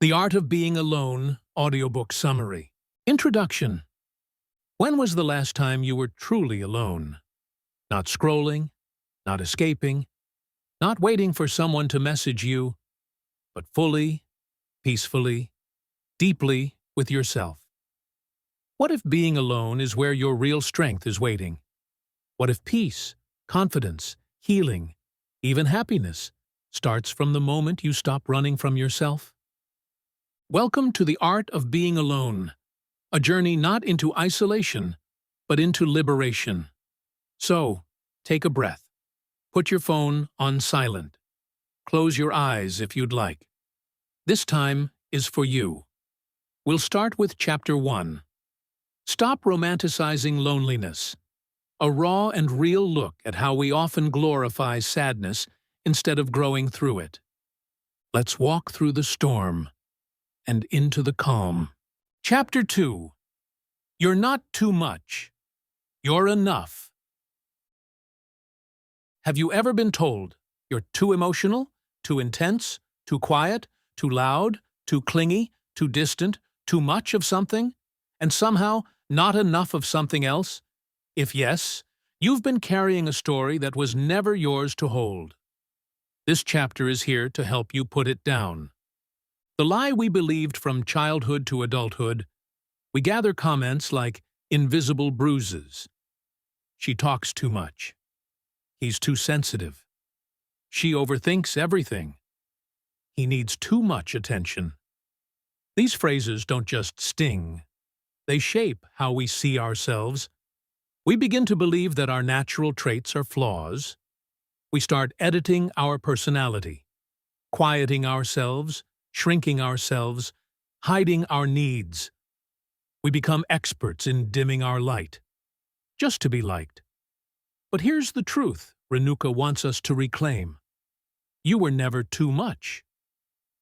The Art of Being Alone audiobook summary. Introduction. When was the last time you were truly alone? Not scrolling, not escaping, not waiting for someone to message you, but fully, peacefully, deeply with yourself. What if being alone is where your real strength is waiting? What if peace, confidence, healing, even happiness starts from the moment you stop running from yourself? Welcome to the Art of Being Alone, a journey not into isolation, but into liberation. So, take a breath. Put your phone on silent. Close your eyes if you'd like. This time is for you. We'll start with Chapter 1. Stop romanticizing loneliness. A raw and real look at how we often glorify sadness instead of growing through it. Let's walk through the storm and into the calm. Chapter 2. You're not too much. You're enough. Have you ever been told you're too emotional, too intense, too quiet, too loud, too clingy, too distant, too much of something, and somehow not enough of something else? If yes, you've been carrying a story that was never yours to hold. This chapter is here to help you put it down. The lie we believed from childhood to adulthood. We gather comments like invisible bruises. She talks too much. He's too sensitive. She overthinks everything. He needs too much attention. These phrases don't just sting. They shape how we see ourselves. We begin to believe that our natural traits are flaws. We start editing our personality, quieting ourselves, shrinking ourselves, hiding our needs. We become experts in dimming our light, just to be liked. But here's the truth Renuka wants us to reclaim. You were never too much.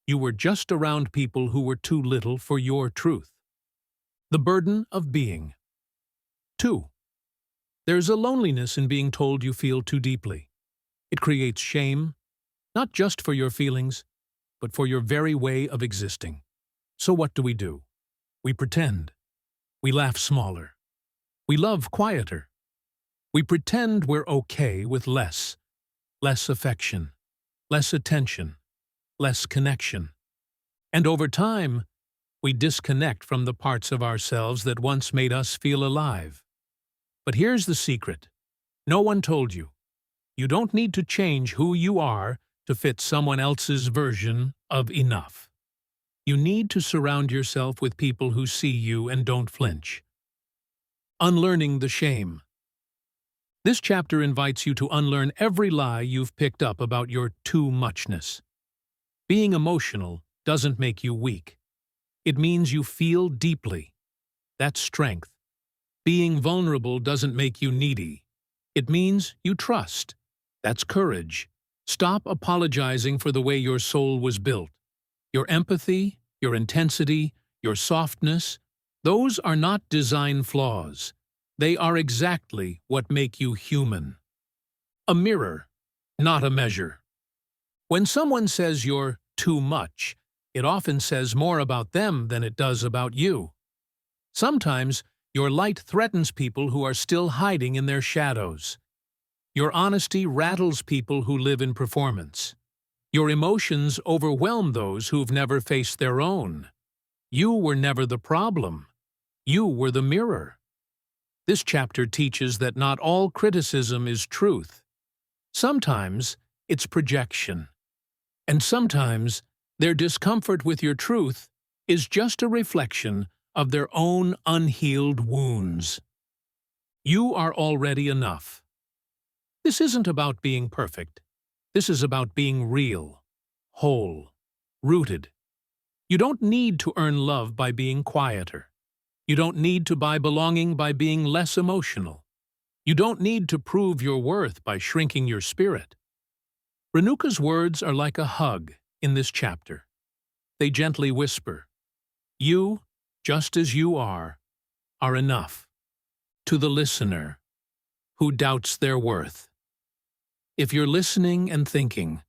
You were just around people who were too little for your truth. The burden of being. 2. There's a loneliness in being told you feel too deeply. It creates shame, not just for your feelings, but for your very way of existing. So what do? We pretend. We laugh smaller. We love quieter. We pretend we're okay with less affection, less attention, less connection. And over time, we disconnect from the parts of ourselves that once made us feel alive. But here's the secret. No one told you. You don't need to change who you are to fit someone else's version of enough. You need to surround yourself with people who see you and don't flinch. Unlearning the shame. This chapter invites you to unlearn every lie you've picked up about your too muchness. Being emotional doesn't make you weak. It means you feel deeply. That's strength. Being vulnerable doesn't make you needy. It means you trust. That's courage. Stop apologizing for the way your soul was built. Your empathy, your intensity, your softness, those are not design flaws. They are exactly what make you human. A mirror, not a measure. When someone says you're too much, it often says more about them than it does about you. Sometimes your light threatens people who are still hiding in their shadows. Your honesty rattles people who live in performance. Your emotions overwhelm those who've never faced their own. You were never the problem. You were the mirror. This chapter teaches that not all criticism is truth. Sometimes it's projection. And sometimes their discomfort with your truth is just a reflection of their own unhealed wounds. You are already enough. This isn't about being perfect. This is about being real, whole, rooted. You don't need to earn love by being quieter. You don't need to buy belonging by being less emotional. You don't need to prove your worth by shrinking your spirit. Renuka's words are like a hug in this chapter. They gently whisper, "You, just as you are enough." To the listener who doubts their worth. If you're listening and thinking,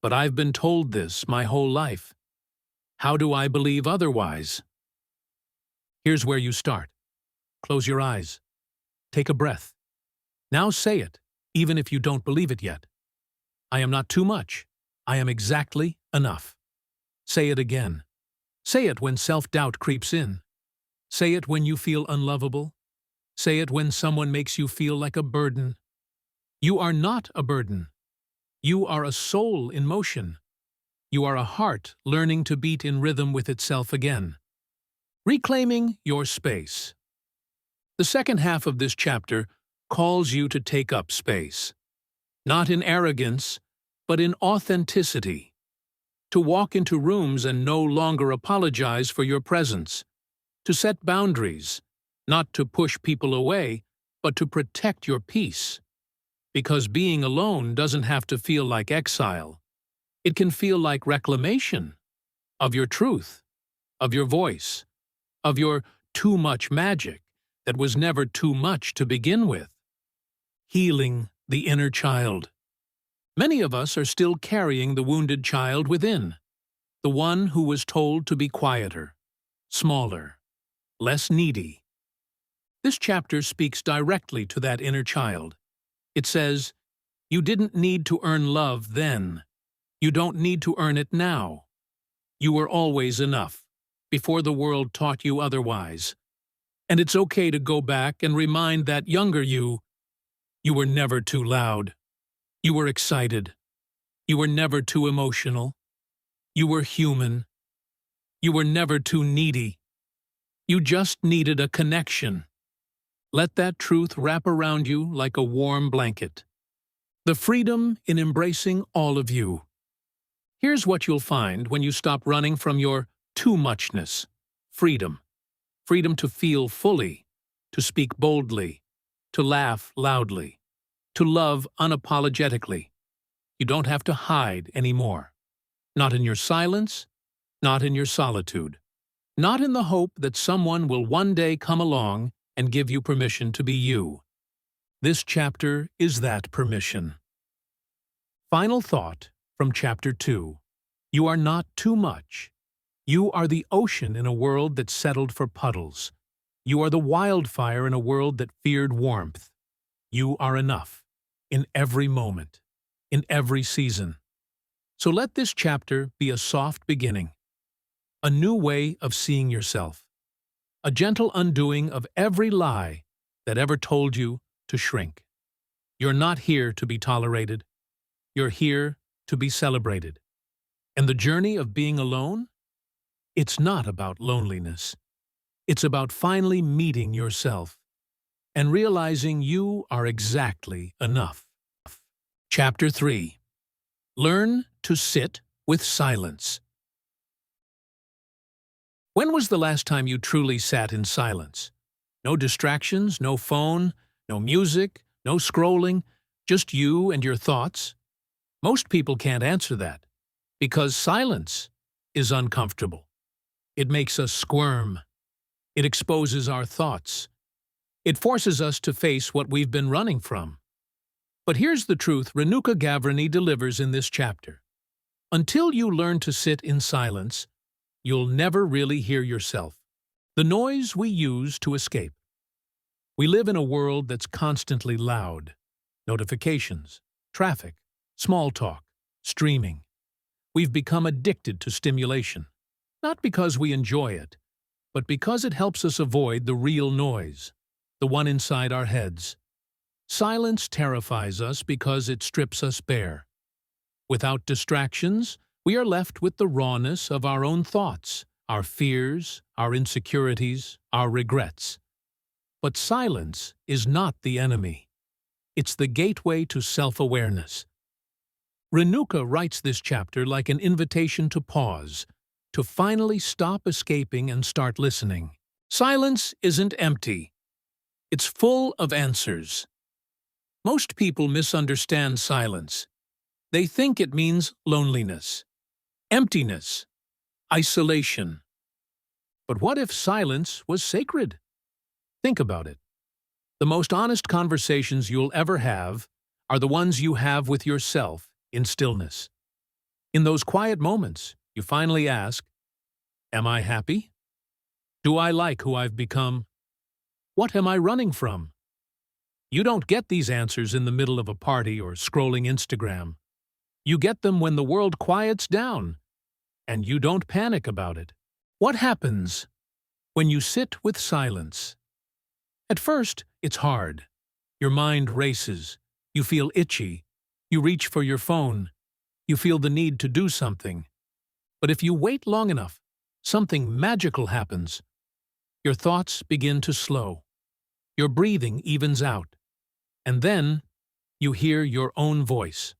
"But I've been told this my whole life," How do I believe otherwise? Here's where you start. Close your eyes. Take a breath. Now say it, even if you don't believe it yet. I am not too much. I am exactly enough. Say it again. Say it when self-doubt creeps in. Say it when you feel unlovable. Say it when someone makes you feel like a burden. You are not a burden. You are a soul in motion. You are a heart learning to beat in rhythm with itself again. Reclaiming your space. The second half of this chapter calls you to take up space. Not in arrogance, but in authenticity. To walk into rooms and no longer apologize for your presence. To set boundaries, not to push people away, but to protect your peace. Because being alone doesn't have to feel like exile. It can feel like reclamation of your truth, of your voice, of your too much magic that was never too much to begin with. Healing the inner child. Many of us are still carrying the wounded child within, the one who was told to be quieter, smaller, less needy. This chapter speaks directly to that inner child. It says, you didn't need to earn love then. You don't need to earn it now. You were always enough, before the world taught you otherwise. And it's okay to go back and remind that younger you were never too loud. You were excited. You were never too emotional. You were human. You were never too needy. You just needed a connection. Let that truth wrap around you like a warm blanket. The freedom in embracing all of you. Here's what you'll find when you stop running from your too muchness. Freedom. Freedom to feel fully, to speak boldly, to laugh loudly, to love unapologetically. You don't have to hide anymore. Not in your silence, not in your solitude. Not in the hope that someone will one day come along and give you permission to be you. This chapter is that permission. Final thought from Chapter 2. You are not too much. You are the ocean in a world that settled for puddles. You are the wildfire in a world that feared warmth. You are enough, in every moment, in every season. So let this chapter be a soft beginning, a new way of seeing yourself, a gentle undoing of every lie that ever told you to shrink. You're not here to be tolerated. You're here to be celebrated. And the journey of being alone? It's not about loneliness. It's about finally meeting yourself and realizing you are exactly enough. Chapter 3. Learn to sit with silence. When was the last time you truly sat in silence? No distractions, no phone, no music, no scrolling, just you and your thoughts? Most people can't answer that, because silence is uncomfortable. It makes us squirm. It exposes our thoughts. It forces us to face what we've been running from. But here's the truth Renuka Gavrani delivers in this chapter. Until you learn to sit in silence, you'll never really hear yourself. The noise we use to escape. We live in a world that's constantly loud. Notifications, traffic, small talk, streaming. We've become addicted to stimulation. Not because we enjoy it, but because it helps us avoid the real noise, the one inside our heads. Silence terrifies us because it strips us bare. Without distractions, we are left with the rawness of our own thoughts, our fears, our insecurities, our regrets. But silence is not the enemy. It's the gateway to self-awareness. Renuka writes this chapter like an invitation to pause, to finally stop escaping and start listening. Silence isn't empty. It's full of answers. Most people misunderstand silence. They think it means loneliness, emptiness, isolation. But what if silence was sacred? Think about it. The most honest conversations you'll ever have are the ones you have with yourself in stillness. In those quiet moments, you finally ask, Am I happy? Do I like who I've become? What am I running from? You don't get these answers in the middle of a party or scrolling Instagram. You get them when the world quiets down, and you don't panic about it. What happens when you sit with silence? At first, it's hard. Your mind races. You feel itchy. You reach for your phone. You feel the need to do something. But if you wait long enough, something magical happens. Your thoughts begin to slow. Your breathing evens out. And then you hear your own voice.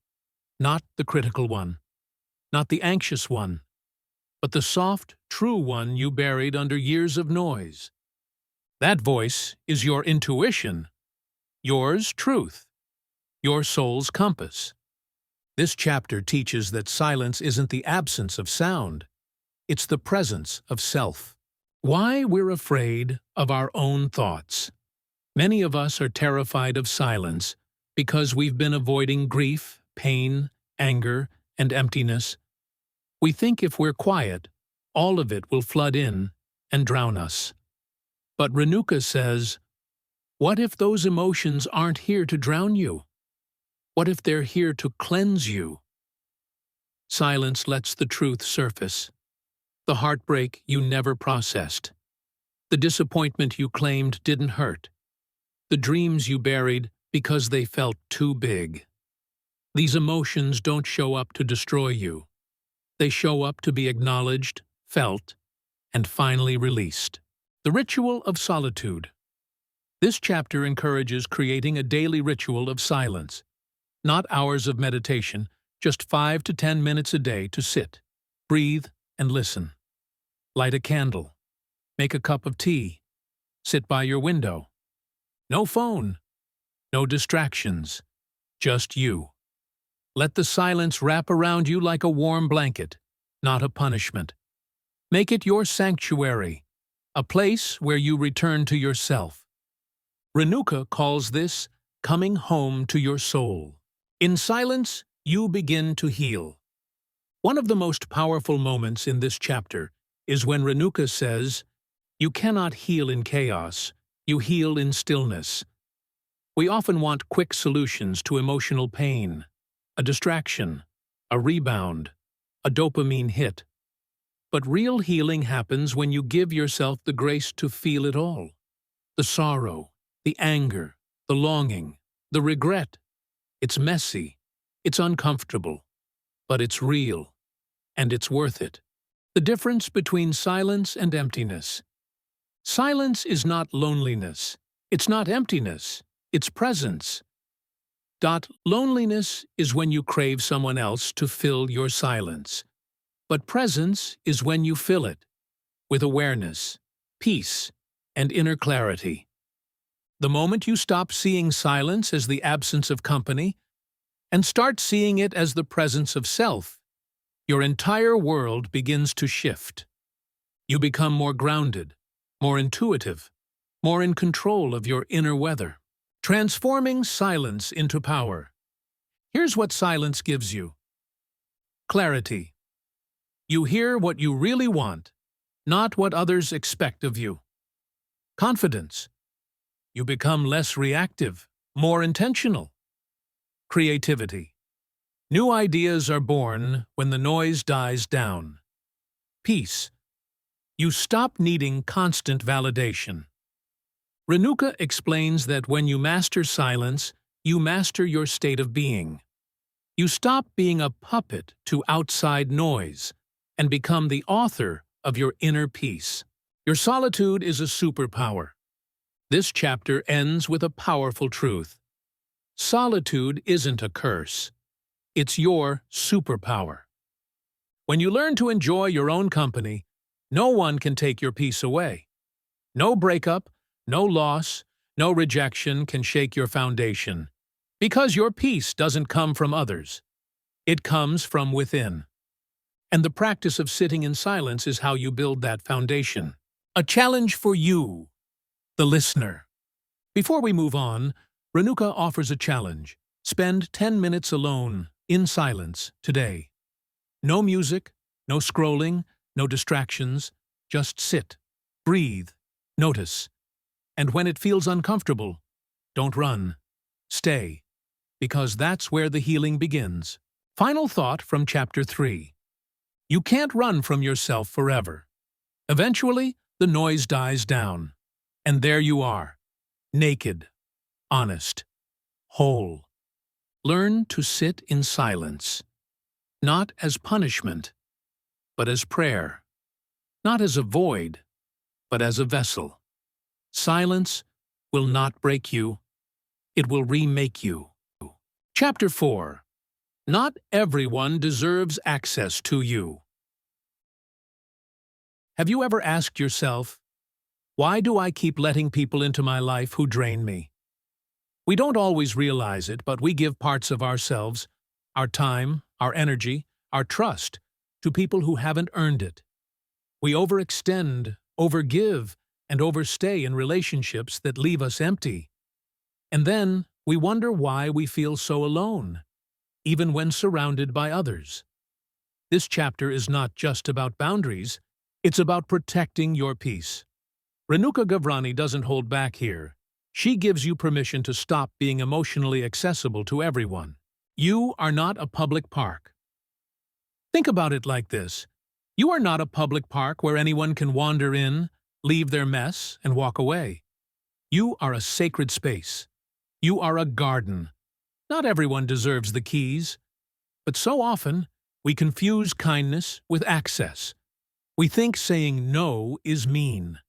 Not the critical one. Not the anxious one. But the soft, true one you buried under years of noise. That voice is your intuition. Yours truth. Your soul's compass. This chapter teaches that silence isn't the absence of sound. It's the presence of self. Why we're afraid of our own thoughts. Many of us are terrified of silence because we've been avoiding grief, pain, anger, and emptiness. We think if we're quiet, all of it will flood in and drown us. But Renuka says, what if those emotions aren't here to drown you? What if they're here to cleanse you? Silence lets the truth surface. The heartbreak you never processed. The disappointment you claimed didn't hurt. The dreams you buried because they felt too big. These emotions don't show up to destroy you. They show up to be acknowledged, felt, and finally released. The ritual of solitude. This chapter encourages creating a daily ritual of silence. Not hours of meditation, just 5 to 10 minutes a day to sit, breathe, and listen. Light a candle. Make a cup of tea. Sit by your window. No phone. No distractions. Just you. Let the silence wrap around you like a warm blanket, not a punishment. Make it your sanctuary, a place where you return to yourself. Renuka calls this coming home to your soul. In silence, you begin to heal. One of the most powerful moments in this chapter is when Renuka says, "You cannot heal in chaos, you heal in stillness." We often want quick solutions to emotional pain, a distraction, a rebound, a dopamine hit. But real healing happens when you give yourself the grace to feel it all. The sorrow, the anger, the longing, the regret. It's messy, it's uncomfortable, but it's real, and it's worth it. The difference between silence and emptiness. Silence is not loneliness. It's not emptiness. It's presence. Loneliness is when you crave someone else to fill your silence. But presence is when you fill it with awareness, peace, and inner clarity. The moment you stop seeing silence as the absence of company and start seeing it as the presence of self, your entire world begins to shift. You become more grounded, more intuitive, more in control of your inner weather. Transforming silence into power. Here's what silence gives you. Clarity. You hear what you really want, not what others expect of you. Confidence. You become less reactive, more intentional. Creativity. New ideas are born when the noise dies down. Peace. You stop needing constant validation. Renuka explains that when you master silence, you master your state of being. You stop being a puppet to outside noise and become the author of your inner peace. Your solitude is a superpower. This chapter ends with a powerful truth. Solitude isn't a curse. It's your superpower. When you learn to enjoy your own company, no one can take your peace away. No breakup, no loss, no rejection can shake your foundation, because your peace doesn't come from others. It comes from within. And the practice of sitting in silence is how you build that foundation. A challenge for you, the listener. Before we move on, Renuka offers a challenge. Spend 10 minutes alone, in silence, today. No music, no scrolling, no distractions, Just sit, breathe, notice. And when it feels uncomfortable, don't run. Stay, because that's where the healing begins. Final thought from Chapter 3. You can't run from yourself forever. Eventually, the noise dies down. And there you are, naked, honest, whole. Learn to sit in silence, not as punishment, but as prayer. Not as a void, but as a vessel. Silence will not break you, it will remake you. Chapter 4. Not everyone deserves access to you. Have you ever asked yourself, why do I keep letting people into my life who drain me? We don't always realize it, but we give parts of ourselves, our time, our energy, our trust, to people who haven't earned it. We overextend, overgive, and overstay in relationships that leave us empty. And then we wonder why we feel so alone, even when surrounded by others. This chapter is not just about boundaries, it's about protecting your peace. Renuka Gavrani doesn't hold back here. She gives you permission to stop being emotionally accessible to everyone. You are not a public park. Think about it like this. You are not a public park where anyone can wander in, leave their mess, and walk away. You are a sacred space. You are a garden. Not everyone deserves the keys. But so often, we confuse kindness with access. We think saying no is mean.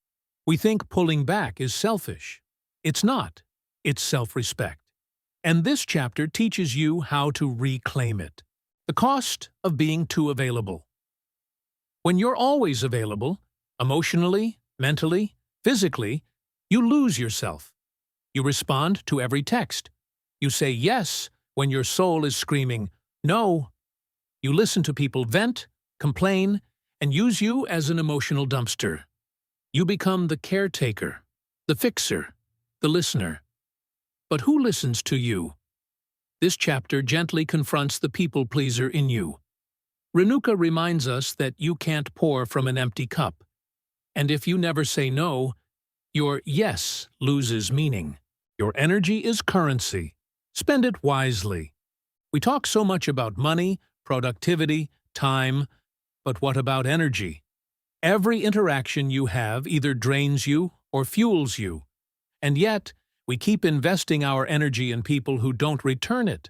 We think pulling back is selfish. It's not. It's self-respect. And this chapter teaches you how to reclaim it. The cost of being too available. When you're always available, emotionally, mentally, physically, you lose yourself. You respond to every text. You say yes when your soul is screaming no. You listen to people vent, complain, and use you as an emotional dumpster. You become the caretaker, the fixer, the listener. But who listens to you? This chapter gently confronts the people-pleaser in you. Renuka reminds us that you can't pour from an empty cup. And if you never say no, your yes loses meaning. Your energy is currency. Spend it wisely. We talk so much about money, productivity, time, but what about energy? Every interaction you have either drains you or fuels you. And yet, we keep investing our energy in people who don't return it.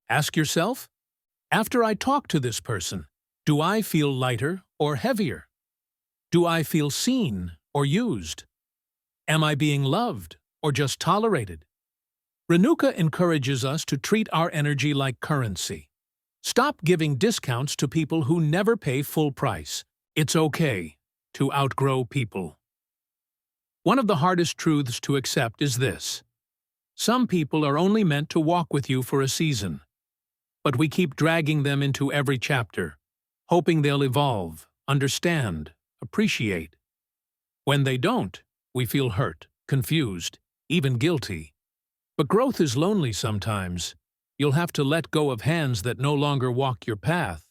Ask yourself, after I talk to this person, do I feel lighter or heavier? Do I feel seen or used? Am I being loved or just tolerated? Renuka encourages us to treat our energy like currency. Stop giving discounts to people who never pay full price. It's okay to outgrow people. One of the hardest truths to accept is this. Some people are only meant to walk with you for a season. But we keep dragging them into every chapter, hoping they'll evolve, understand, appreciate. When they don't, we feel hurt, confused, even guilty. But growth is lonely sometimes. You'll have to let go of hands that no longer walk your path.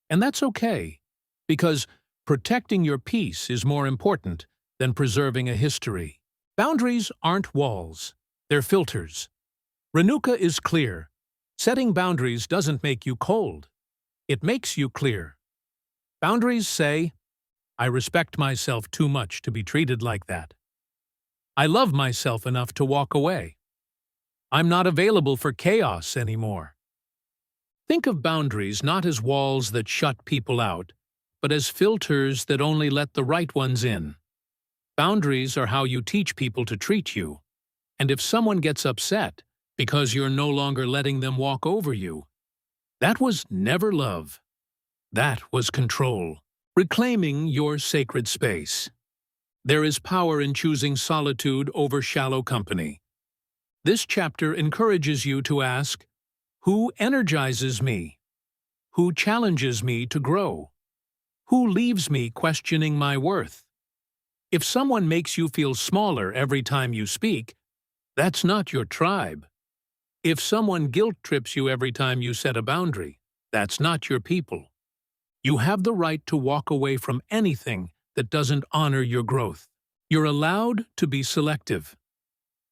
And that's okay, because protecting your peace is more important than preserving a history. Boundaries aren't walls, they're filters. Renuka is clear. Setting boundaries doesn't make you cold. It makes you clear. Boundaries say, I respect myself too much to be treated like that. I love myself enough to walk away. I'm not available for chaos anymore. Think of boundaries not as walls that shut people out, but as filters that only let the right ones in. Boundaries are how you teach people to treat you. And if someone gets upset because you're no longer letting them walk over you, that was never love. That was control. Reclaiming your sacred space. There is power in choosing solitude over shallow company. This chapter encourages you to ask, who energizes me? Who challenges me to grow? Who leaves me questioning my worth? If someone makes you feel smaller every time you speak, that's not your tribe. If someone guilt-trips you every time you set a boundary, that's not your people. You have the right to walk away from anything that doesn't honor your growth. You're allowed to be selective.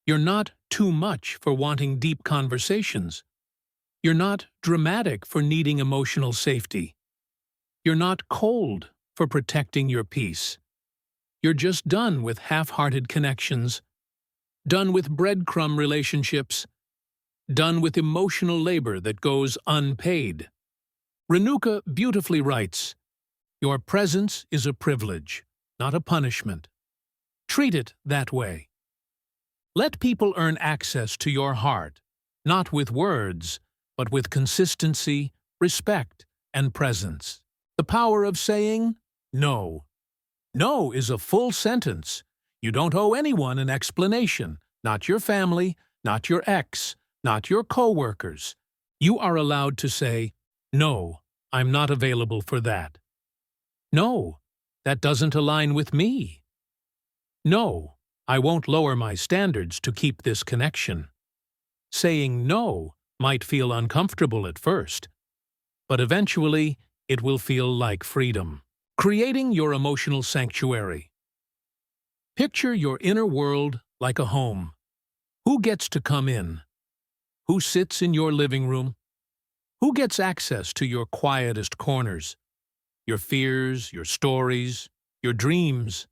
You're not too much for wanting deep conversations. You're not dramatic for needing emotional safety. You're not cold for protecting your peace. You're just done with half-hearted connections, done with breadcrumb relationships, done with emotional labor that goes unpaid. Renuka beautifully writes, "Your presence is a privilege, not a punishment. Treat it that way. Let people earn access to your heart, not with words, but with consistency, respect, and presence." The power of saying no. No is a full sentence. You don't owe anyone an explanation, not your family, not your ex, not your co-workers. You are allowed to say, "No, I'm not available for that." "No, that doesn't align with me." "No, I won't lower my standards to keep this connection." Saying no might feel uncomfortable at first, but eventually it will feel like freedom. Creating your emotional sanctuary. Picture your inner world like a home. Who gets to come in? Who sits in your living room? Who gets access to your quietest corners? Your fears, your stories, your dreams.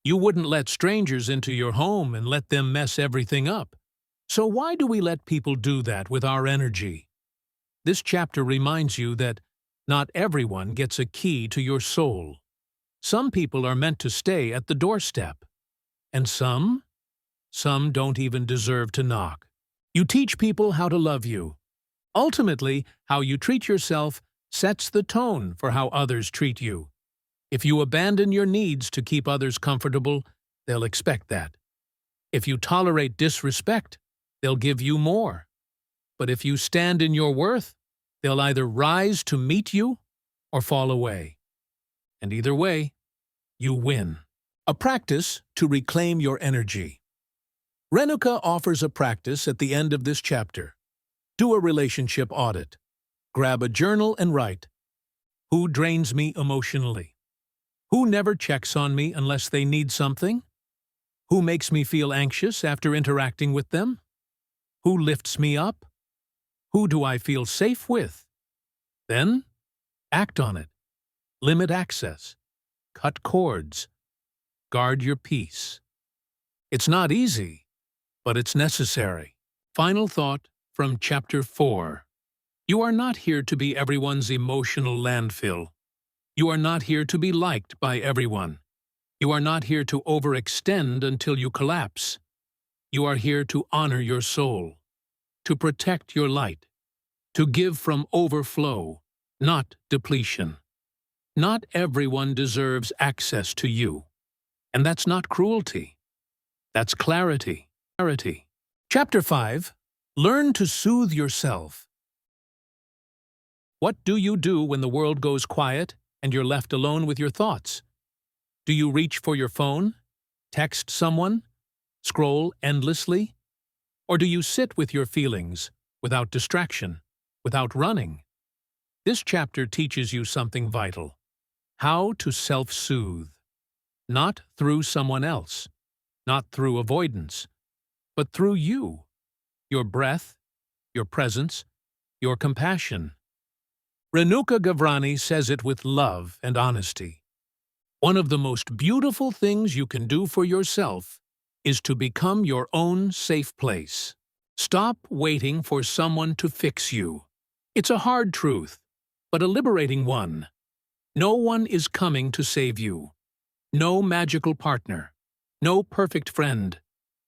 You wouldn't let strangers into your home and let them mess everything up. So why do we let people do that with our energy? This chapter reminds you that not everyone gets a key to your soul. Some people are meant to stay at the doorstep. And some don't even deserve to knock. You teach people how to love you. Ultimately, how you treat yourself sets the tone for how others treat you. If you abandon your needs to keep others comfortable, they'll expect that. If you tolerate disrespect, they'll give you more. But if you stand in your worth, they'll either rise to meet you or fall away. And either way, you win. A practice to reclaim your energy. Renuka offers a practice at the end of this chapter. Do a relationship audit. Grab a journal and write, "Who drains me emotionally? Who never checks on me unless they need something? Who makes me feel anxious after interacting with them? Who lifts me up? Who do I feel safe with?" Then, act on it. Limit access. Cut cords. Guard your peace. It's not easy, but it's necessary. Final thought from Chapter 4. You are not here to be everyone's emotional landfill. You are not here to be liked by everyone. You are not here to overextend until you collapse. You are here to honor your soul, to protect your light, to give from overflow, not depletion. Not everyone deserves access to you. And that's not cruelty. That's clarity. Chapter 5. Learn to soothe yourself. What do you do when the world goes quiet and you're left alone with your thoughts? Do you reach for your phone? Text someone? Scroll endlessly? Or do you sit with your feelings, without distraction, without running? This chapter teaches you something vital. How to self-soothe. Not through someone else, not through avoidance, but through you, your breath, your presence, your compassion. Renuka Gavrani says it with love and honesty. One of the most beautiful things you can do for yourself is to become your own safe place. Stop waiting for someone to fix you. It's a hard truth, but a liberating one. No one is coming to save you. No magical partner. No perfect friend.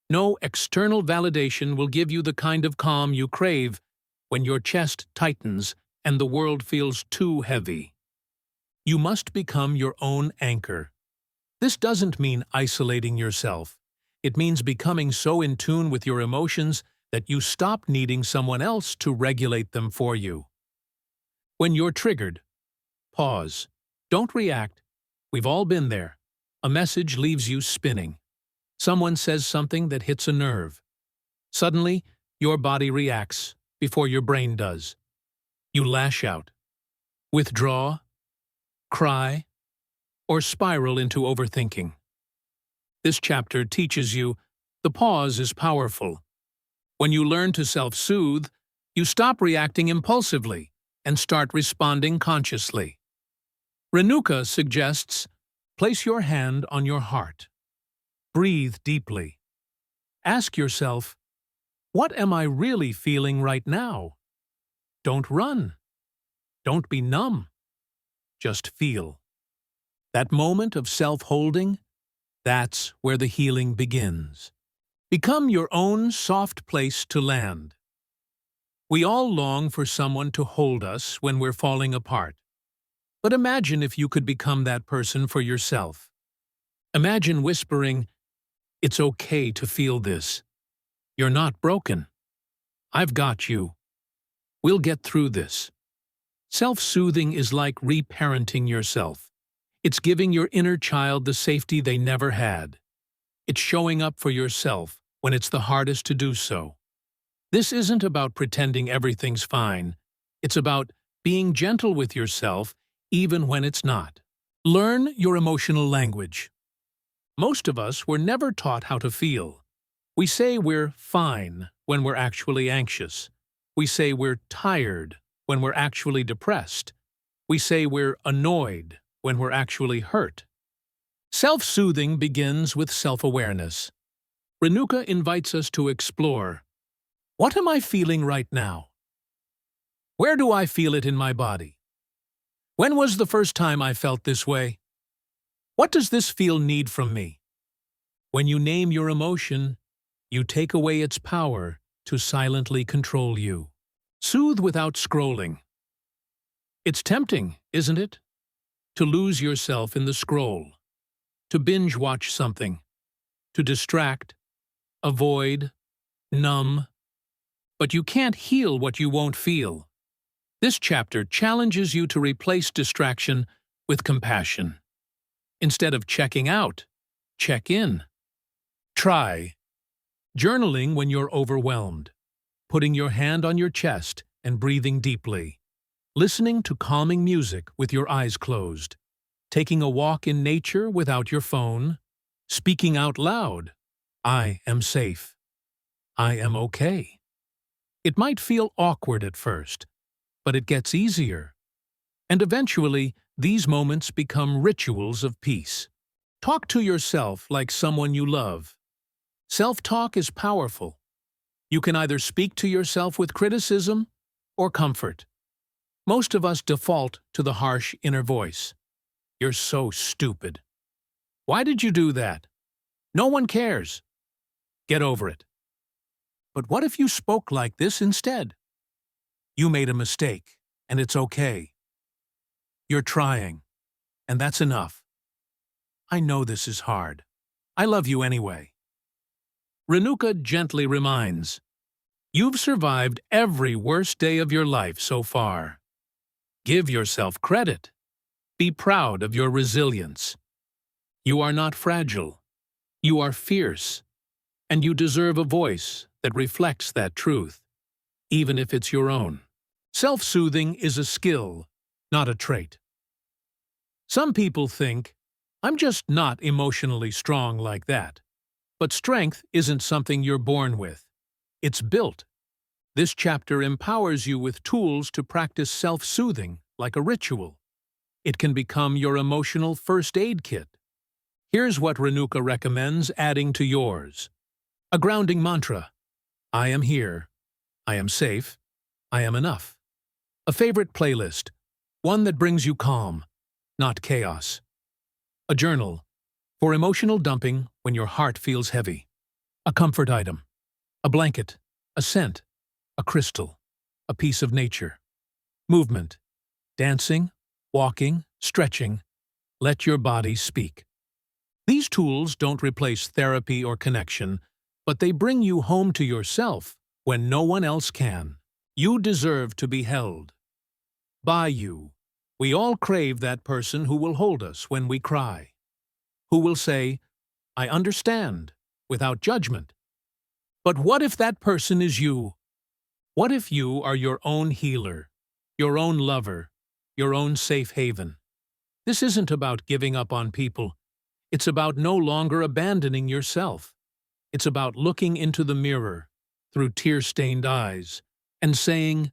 No external validation will give you the kind of calm you crave when your chest tightens and the world feels too heavy. You must become your own anchor. This doesn't mean isolating yourself. It means becoming so in tune with your emotions that you stop needing someone else to regulate them for you. When you're triggered, pause. Don't react. We've all been there. A message leaves you spinning. Someone says something that hits a nerve. Suddenly, your body reacts before your brain does. You lash out. Withdraw. Cry. or spiral into overthinking. This chapter teaches you the pause is powerful. When you learn to self-soothe, you stop reacting impulsively and start responding consciously. Renuka suggests, place your hand on your heart. Breathe deeply. Ask yourself, what am I really feeling right now? Don't run. Don't be numb. Just feel. That moment of self-holding, that's where the healing begins. Become your own soft place to land. We all long for someone to hold us when we're falling apart. But imagine if you could become that person for yourself. Imagine whispering, "It's okay to feel this. You're not broken. I've got you. We'll get through this." Self-soothing is like reparenting yourself. It's giving your inner child the safety they never had. It's showing up for yourself when it's the hardest to do so. This isn't about pretending everything's fine. It's about being gentle with yourself even when it's not. Learn your emotional language. Most of us were never taught how to feel. We say we're fine when we're actually anxious. We say we're tired when we're actually depressed. We say we're annoyed when we're actually hurt. Self-soothing begins with self-awareness. Renuka invites us to explore, what am I feeling right now? Where do I feel it in my body? When was the first time I felt this way? What does this feel need from me? When you name your emotion, you take away its power to silently control you. Soothe without scrolling. It's tempting, isn't it? To lose yourself in the scroll, to binge-watch something, to distract, avoid, numb. But you can't heal what you won't feel. This chapter challenges you to replace distraction with compassion. Instead of checking out, check in. Try journaling when you're overwhelmed, putting your hand on your chest and breathing deeply, listening to calming music with your eyes closed, taking a walk in nature without your phone, speaking out loud, "I am safe. I am okay." It might feel awkward at first, but it gets easier. And eventually, these moments become rituals of peace. Talk to yourself like someone you love. Self-talk is powerful. You can either speak to yourself with criticism or comfort. Most of us default to the harsh inner voice. "You're so stupid. Why did you do that? No one cares. Get over it." But what if you spoke like this instead? You made a mistake, and it's okay. You're trying, and that's enough. I know this is hard. I love you anyway. Renuka gently reminds, you've survived every worst day of your life so far. Give yourself credit. Be proud of your resilience. You are not fragile. You are fierce, and you deserve a voice that reflects that truth, even if it's your own. Self-soothing is a skill, not a trait. Some people think, I'm just not emotionally strong like that. But strength isn't something you're born with. It's built. This chapter empowers you with tools to practice self-soothing like a ritual. It can become your emotional first aid kit. Here's what Renuka recommends adding to yours. A grounding mantra. I am here. I am safe. I am enough. A favorite playlist. One that brings you calm, not chaos. A journal. For emotional dumping when your heart feels heavy. A comfort item. A blanket. A scent. A crystal. A piece of nature. Movement. Dancing, walking, stretching. Let your body speak. These tools don't replace therapy or connection, but they bring you home to yourself when no one else can. You deserve to be held. By you. We all crave that person who will hold us when we cry. Who will say, I understand, without judgment. But what if that person is you? What if you are your own healer, your own lover, your own safe haven? This isn't about giving up on people. It's about no longer abandoning yourself. It's about looking into the mirror through tear-stained eyes and saying,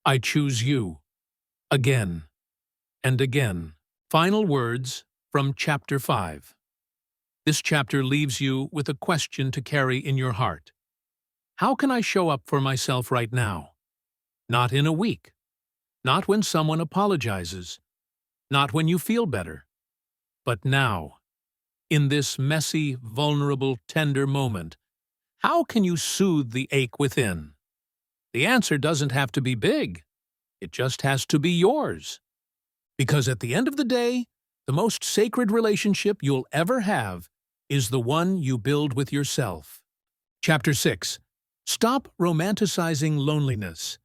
I choose you, again and again. Final words from Chapter 5. This chapter leaves you with a question to carry in your heart. How can I show up for myself right now? Not in a week. Not when someone apologizes. Not when you feel better. But now, in this messy, vulnerable, tender moment, how can you soothe the ache within? The answer doesn't have to be big. It just has to be yours. Because at the end of the day, the most sacred relationship you'll ever have is the one you build with yourself. Chapter 6. Stop romanticizing loneliness.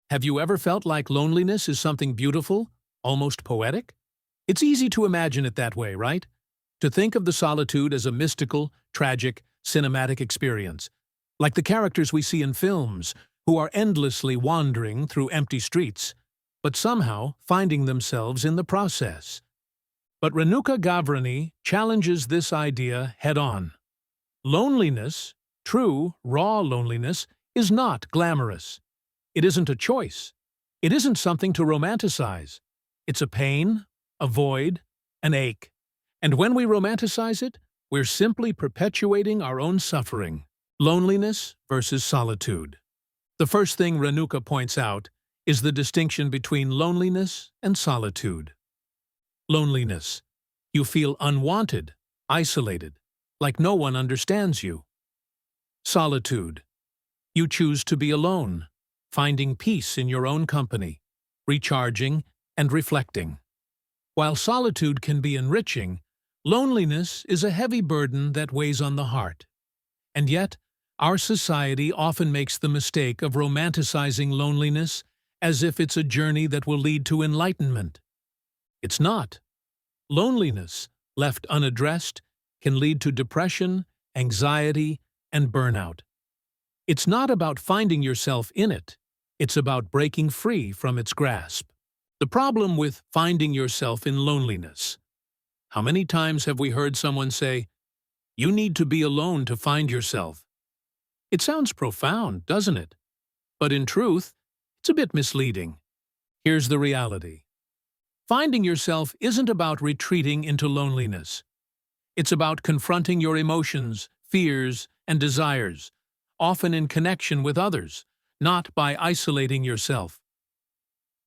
Have you ever felt like loneliness is something beautiful, almost poetic? It's easy to imagine it that way, right? To think of the solitude as a mystical, tragic, cinematic experience, like the characters we see in films who are endlessly wandering through empty streets, but somehow finding themselves in the process. But Renuka Gavrani challenges this idea head-on. Loneliness, true, raw loneliness, is not glamorous. It isn't a choice. It isn't something to romanticize. It's a pain, a void, an ache. And when we romanticize it, we're simply perpetuating our own suffering. Loneliness versus solitude. The first thing Renuka points out is the distinction between loneliness and solitude. Loneliness. You feel unwanted, isolated, like no one understands you. Solitude. You choose to be alone, finding peace in your own company, recharging and reflecting. While solitude can be enriching, loneliness is a heavy burden that weighs on the heart. And yet, our society often makes the mistake of romanticizing loneliness as if it's a journey that will lead to enlightenment. It's not. Loneliness, left unaddressed, can lead to depression, anxiety, and burnout. It's not about finding yourself in it. It's about breaking free from its grasp. The problem with finding yourself in loneliness. How many times have we heard someone say, "You need to be alone to find yourself"? It sounds profound, doesn't it? But in truth, it's a bit misleading. Here's the reality. Finding yourself isn't about retreating into loneliness. It's about confronting your emotions, fears, and desires, often in connection with others, not by isolating yourself.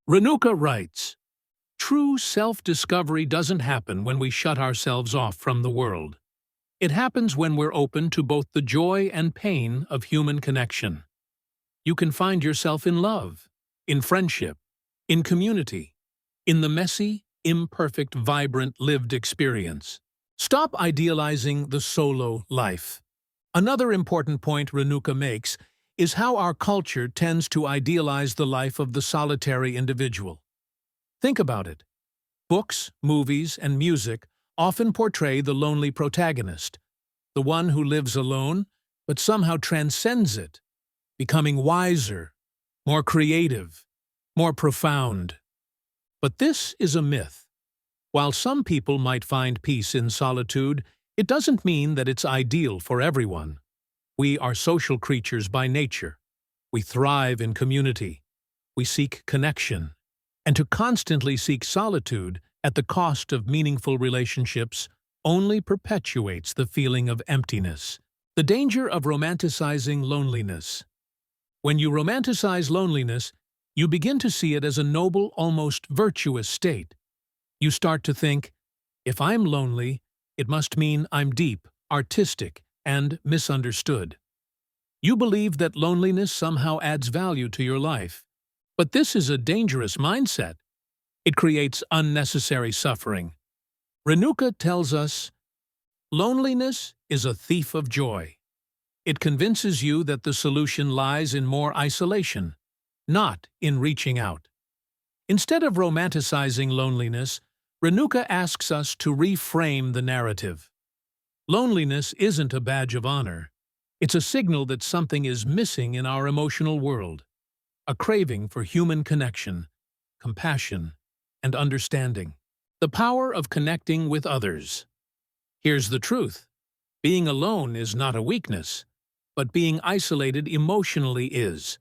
Renuka writes, "True self-discovery doesn't happen when we shut ourselves off from the world. It happens when we're open to both the joy and pain of human connection. You can find yourself in love, in friendship, in community, in the messy, imperfect, vibrant, lived experience. Stop idealizing the solo life." Another important point Renuka makes is how our culture tends to idealize the life of the solitary individual. Think about it. Books, movies, and music often portray the lonely protagonist, the one who lives alone but somehow transcends it, becoming wiser, more creative, more profound. But this is a myth. While some people might find peace in solitude, it doesn't mean that it's ideal for everyone. We are social creatures by nature. We thrive in community. We seek connection. And to constantly seek solitude at the cost of meaningful relationships only perpetuates the feeling of emptiness. The danger of romanticizing loneliness. When you romanticize loneliness, you begin to see it as a noble, almost virtuous state. You start to think, if I'm lonely, it must mean I'm deep, artistic, and misunderstood. You believe that loneliness somehow adds value to your life. But this is a dangerous mindset. It creates unnecessary suffering. Renuka tells us, loneliness is a thief of joy. It convinces you that the solution lies in more isolation, not in reaching out. Instead of romanticizing loneliness, Renuka asks us to reframe the narrative. Loneliness isn't a badge of honor. It's a signal that something is missing in our emotional world. A craving for human connection, compassion, and understanding. The power of connecting with others. Here's the truth. Being alone is not a weakness, but being isolated emotionally is.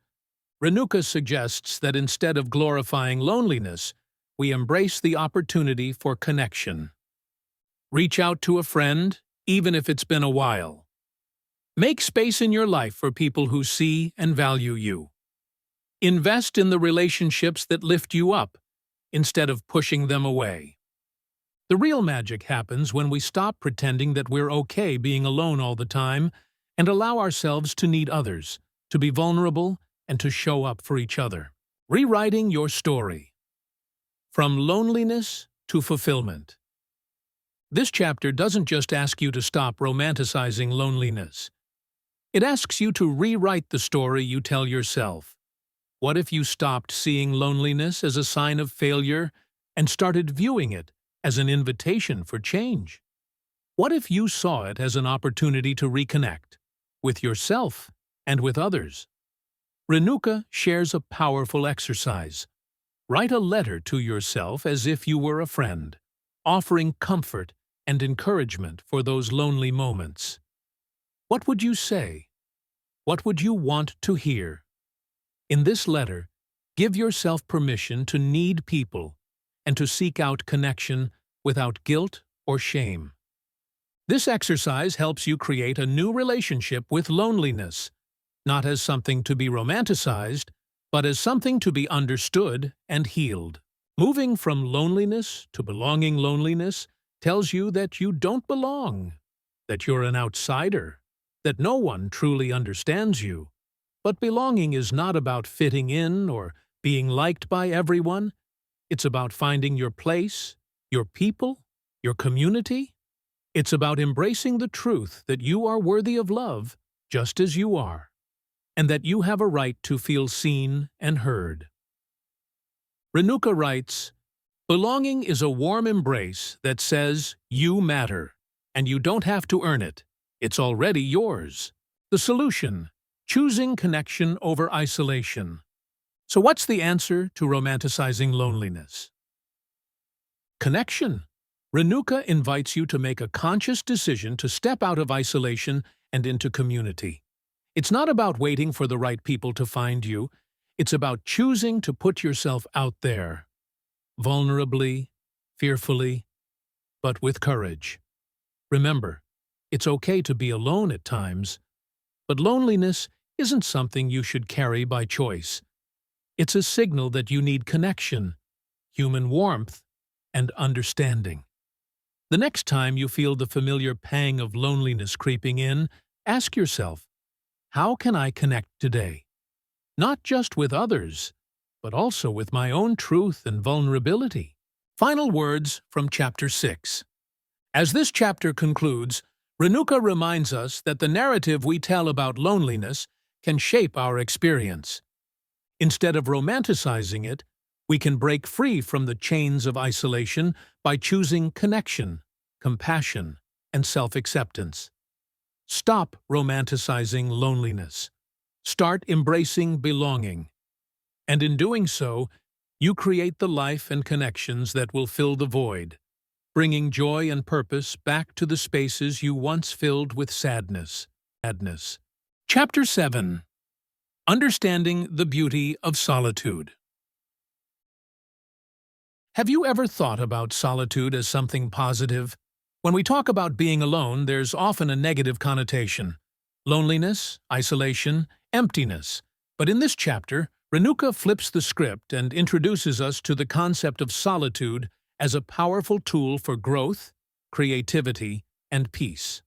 Renuka suggests that instead of glorifying loneliness, we embrace the opportunity for connection. Reach out to a friend, even if it's been a while. Make space in your life for people who see and value you. Invest in the relationships that lift you up, instead of pushing them away. The real magic happens when we stop pretending that we're okay being alone all the time and allow ourselves to need others, to be vulnerable, and to show up for each other. Rewriting your story. From loneliness to fulfillment. This chapter doesn't just ask you to stop romanticizing loneliness. It asks you to rewrite the story you tell yourself. What if you stopped seeing loneliness as a sign of failure and started viewing it as an invitation for change? What if you saw it as an opportunity to reconnect with yourself and with others? Renuka shares a powerful exercise. Write a letter to yourself as if you were a friend, offering comfort and encouragement for those lonely moments. What would you say? What would you want to hear? In this letter, give yourself permission to need people and to seek out connection without guilt or shame. This exercise helps you create a new relationship with loneliness, not as something to be romanticized, but as something to be understood and healed. Moving from loneliness to belonging loneliness tells you that you don't belong, that you're an outsider, that no one truly understands you. But belonging is not about fitting in or being liked by everyone. It's about finding your place, your people, your community. It's about embracing the truth that you are worthy of love just as you are, and that you have a right to feel seen and heard. Renuka writes, "Belonging is a warm embrace that says you matter, and you don't have to earn it. It's already yours." The solution: choosing connection over isolation. So what's the answer to romanticizing loneliness? Connection. Renuka invites you to make a conscious decision to step out of isolation and into community. It's not about waiting for the right people to find you. It's about choosing to put yourself out there, vulnerably, fearfully, but with courage. Remember, it's okay to be alone at times, but loneliness isn't something you should carry by choice. It's a signal that you need connection, human warmth, and understanding. The next time you feel the familiar pang of loneliness creeping in, ask yourself, how can I connect today? Not just with others, but also with my own truth and vulnerability. Final words from Chapter 6. As this chapter concludes, Renuka reminds us that the narrative we tell about loneliness can shape our experience. Instead of romanticizing it, we can break free from the chains of isolation by choosing connection, compassion, and self-acceptance. Stop romanticizing loneliness. Start embracing belonging. And in doing so, you create the life and connections that will fill the void, bringing joy and purpose back to the spaces you once filled with sadness. Chapter 7. Understanding the Beauty of Solitude. Have you ever thought about solitude as something positive? When we talk about being alone, there's often a negative connotation: loneliness, isolation, emptiness. But in this chapter, Renuka flips the script and introduces us to the concept of solitude as a powerful tool for growth, creativity, and peace.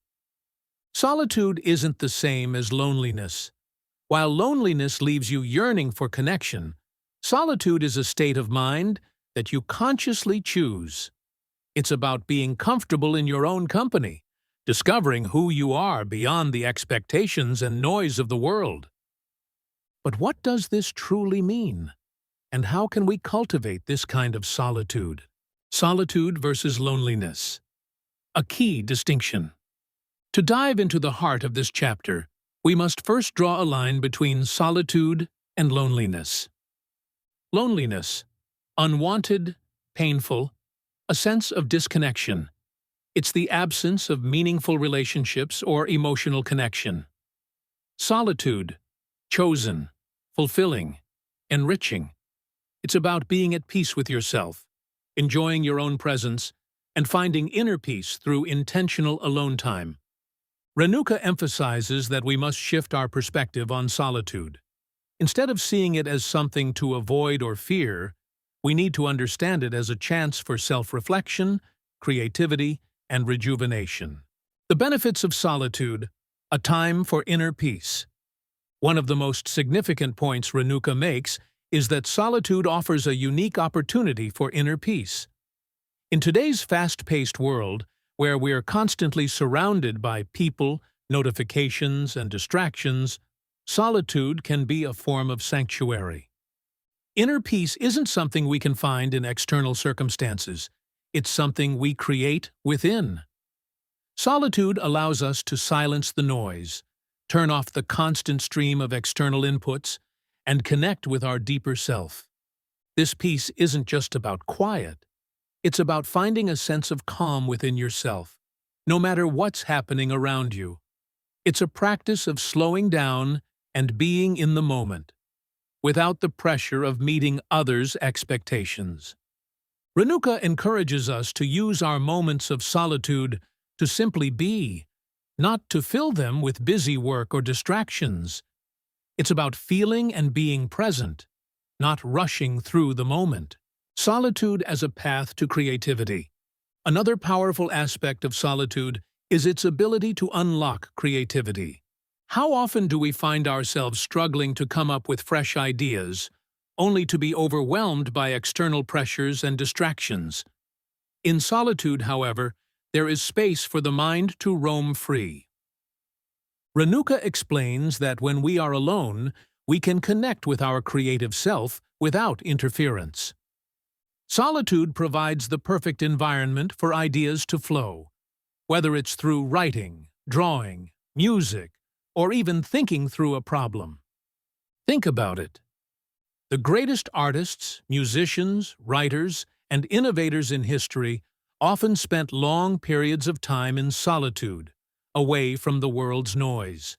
Solitude isn't the same as loneliness. While loneliness leaves you yearning for connection, solitude is a state of mind that you consciously choose. It's about being comfortable in your own company, discovering who you are beyond the expectations and noise of the world. But what does this truly mean? And how can we cultivate this kind of solitude? Solitude versus loneliness. A key distinction. To dive into the heart of this chapter, we must first draw a line between solitude and loneliness. Loneliness, unwanted, painful, a sense of disconnection. It's the absence of meaningful relationships or emotional connection. Solitude, chosen, fulfilling, enriching. It's about being at peace with yourself, enjoying your own presence, and finding inner peace through intentional alone time. Renuka emphasizes that we must shift our perspective on solitude. Instead of seeing it as something to avoid or fear, we need to understand it as a chance for self-reflection, creativity, and rejuvenation. The benefits of solitude, a time for inner peace. One of the most significant points Renuka makes is that solitude offers a unique opportunity for inner peace. In today's fast-paced world, where we are constantly surrounded by people, notifications, and distractions, solitude can be a form of sanctuary. Inner peace isn't something we can find in external circumstances. It's something we create within. Solitude allows us to silence the noise, turn off the constant stream of external inputs, and connect with our deeper self. This peace isn't just about quiet. It's about finding a sense of calm within yourself, no matter what's happening around you. It's a practice of slowing down and being in the moment, without the pressure of meeting others' expectations. Renuka encourages us to use our moments of solitude to simply be, not to fill them with busy work or distractions. It's about feeling and being present, not rushing through the moment. Solitude as a path to creativity. Another powerful aspect of solitude is its ability to unlock creativity. How often do we find ourselves struggling to come up with fresh ideas, only to be overwhelmed by external pressures and distractions? In solitude, however, there is space for the mind to roam free. Renuka explains that when we are alone, we can connect with our creative self without interference. Solitude provides the perfect environment for ideas to flow, whether it's through writing, drawing, music, or even thinking through a problem. Think about it. The greatest artists, musicians, writers, and innovators in history often spent long periods of time in solitude, away from the world's noise.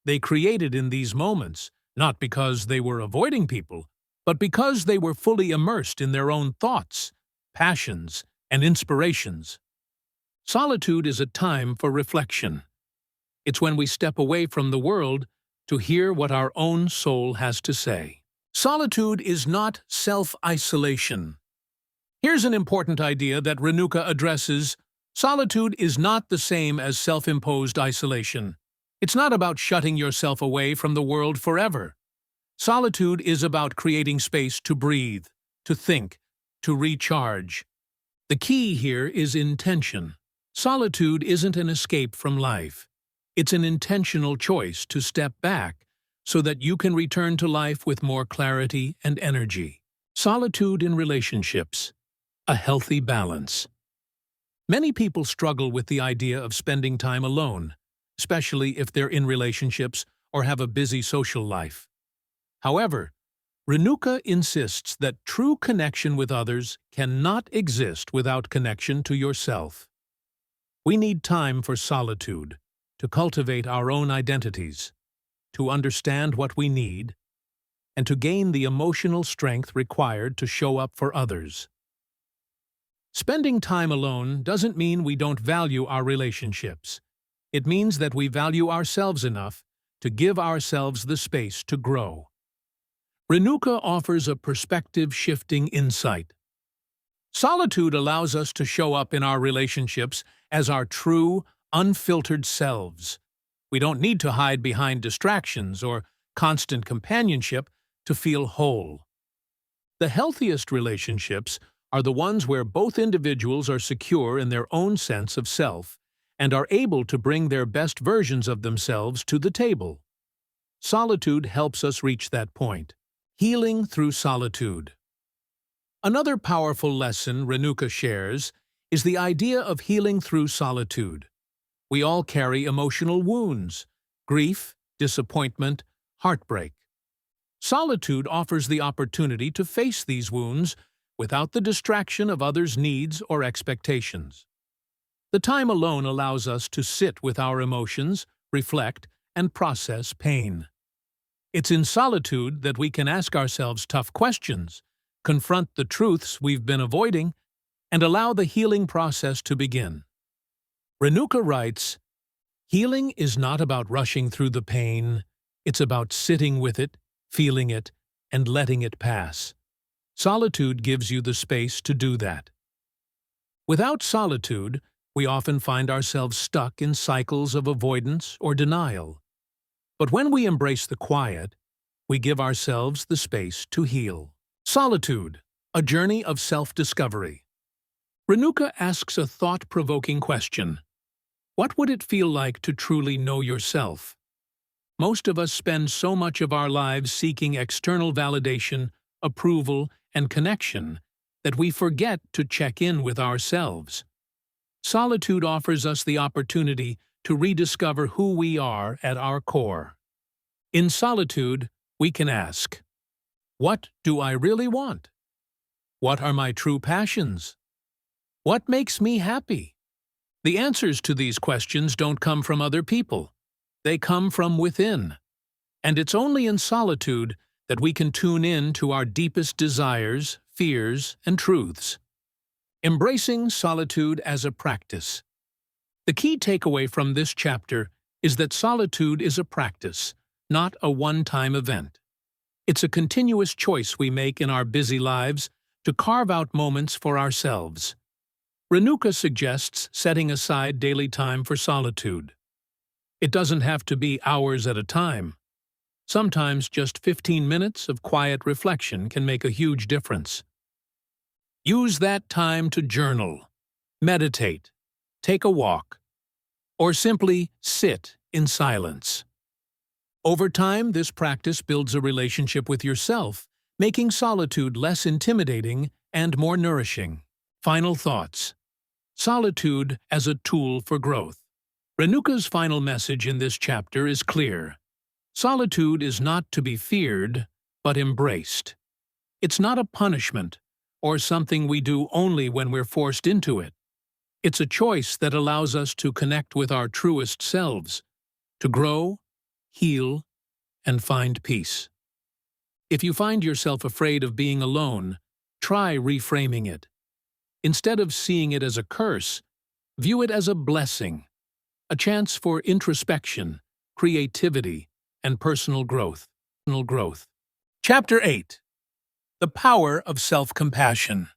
They created in these moments, not because they were avoiding people, but because they were fully immersed in their own thoughts, passions, and inspirations. Solitude is a time for reflection. It's when we step away from the world to hear what our own soul has to say. Solitude is not self-isolation. Here's an important idea that Renuka addresses. Solitude is not the same as self-imposed isolation. It's not about shutting yourself away from the world forever. Solitude is about creating space to breathe, to think, to recharge. The key here is intention. Solitude isn't an escape from life. It's an intentional choice to step back so that you can return to life with more clarity and energy. Solitude in relationships. A healthy balance. Many people struggle with the idea of spending time alone, especially if they're in relationships or have a busy social life. However, Renuka insists that true connection with others cannot exist without connection to yourself. We need time for solitude, to cultivate our own identities, to understand what we need, and to gain the emotional strength required to show up for others. Spending time alone doesn't mean we don't value our relationships. It means that we value ourselves enough to give ourselves the space to grow. Renuka offers a perspective-shifting insight. Solitude allows us to show up in our relationships as our true, unfiltered selves. We don't need to hide behind distractions or constant companionship to feel whole. The healthiest relationships are the ones where both individuals are secure in their own sense of self and are able to bring their best versions of themselves to the table. Solitude helps us reach that point. Healing through solitude. Another powerful lesson Renuka shares is the idea of healing through solitude. We all carry emotional wounds, grief, disappointment, heartbreak. Solitude offers the opportunity to face these wounds without the distraction of others' needs or expectations. The time alone allows us to sit with our emotions, reflect, and process pain. It's in solitude that we can ask ourselves tough questions, confront the truths we've been avoiding, and allow the healing process to begin. Renuka writes, "Healing is not about rushing through the pain. It's about sitting with it, feeling it, and letting it pass. Solitude gives you the space to do that." Without solitude, we often find ourselves stuck in cycles of avoidance or denial. But when we embrace the quiet, we give ourselves the space to heal. Solitude, a journey of self-discovery. Renuka asks a thought-provoking question. What would it feel like to truly know yourself? Most of us spend so much of our lives seeking external validation, approval, and connection that we forget to check in with ourselves. Solitude offers us the opportunity to rediscover who we are at our core. In solitude, we can ask, what do I really want? What are my true passions? What makes me happy? The answers to these questions don't come from other people. They come from within. And it's only in solitude that we can tune in to our deepest desires, fears, and truths. Embracing solitude as a practice. The key takeaway from this chapter is that solitude is a practice, not a one-time event. It's a continuous choice we make in our busy lives to carve out moments for ourselves. Renuka suggests setting aside daily time for solitude. It doesn't have to be hours at a time. Sometimes just 15 minutes of quiet reflection can make a huge difference. Use that time to journal, meditate, take a walk, or simply sit in silence. Over time, this practice builds a relationship with yourself, making solitude less intimidating and more nourishing. Final thoughts. Solitude as a tool for growth. Renuka's final message in this chapter is clear. Solitude is not to be feared, but embraced. It's not a punishment or something we do only when we're forced into it. It's a choice that allows us to connect with our truest selves, to grow, heal, and find peace. If you find yourself afraid of being alone, try reframing it. Instead of seeing it as a curse, view it as a blessing, a chance for introspection, creativity, and personal growth. Chapter 8. The Power of Self-Compassion.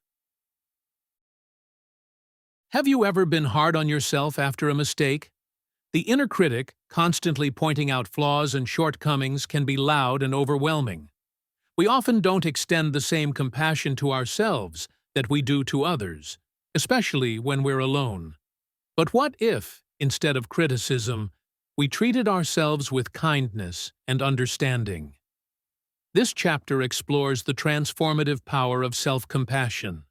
Have you ever been hard on yourself after a mistake? The inner critic, constantly pointing out flaws and shortcomings, can be loud and overwhelming. We often don't extend the same compassion to ourselves that we do to others, especially when we're alone. But what if, instead of criticism, we treated ourselves with kindness and understanding? This chapter explores the transformative power of self-compassion,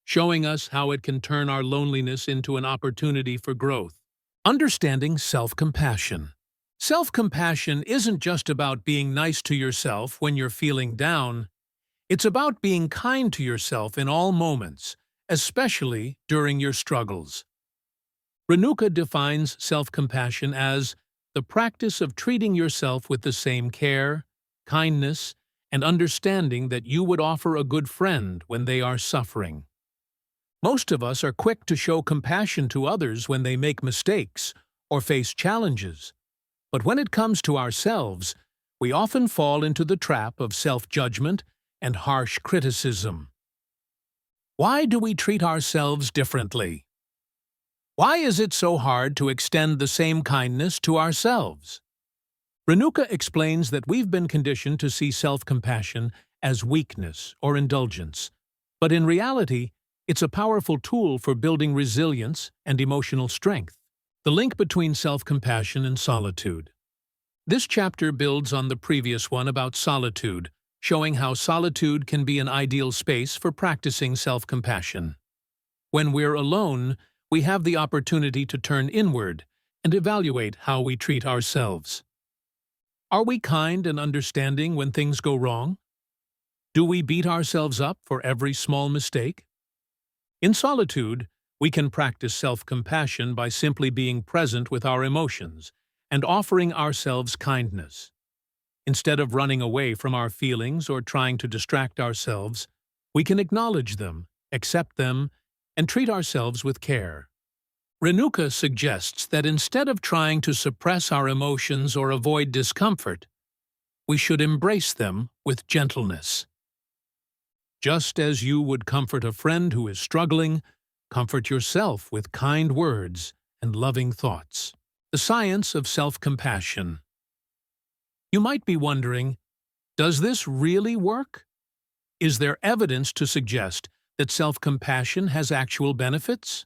showing us how it can turn our loneliness into an opportunity for growth. Understanding self-compassion. Self-compassion isn't just about being nice to yourself when you're feeling down. It's about being kind to yourself in all moments, especially during your struggles. Renuka defines self-compassion as the practice of treating yourself with the same care, kindness, and understanding that you would offer a good friend when they are suffering. Most of us are quick to show compassion to others when they make mistakes or face challenges. But when it comes to ourselves, we often fall into the trap of self-judgment and harsh criticism. Why do we treat ourselves differently? Why is it so hard to extend the same kindness to ourselves? Renuka explains that we've been conditioned to see self-compassion as weakness or indulgence, but in reality, it's a powerful tool for building resilience and emotional strength. The link between self-compassion and solitude. This chapter builds on the previous one about solitude, showing how solitude can be an ideal space for practicing self-compassion. When we're alone, we have the opportunity to turn inward and evaluate how we treat ourselves. Are we kind and understanding when things go wrong? Do we beat ourselves up for every small mistake? In solitude, we can practice self-compassion by simply being present with our emotions and offering ourselves kindness. Instead of running away from our feelings or trying to distract ourselves, we can acknowledge them, accept them, and treat ourselves with care. Renuka suggests that instead of trying to suppress our emotions or avoid discomfort, we should embrace them with gentleness. Just as you would comfort a friend who is struggling, comfort yourself with kind words and loving thoughts. The science of self-compassion. You might be wondering, does this really work? Is there evidence to suggest that self-compassion has actual benefits?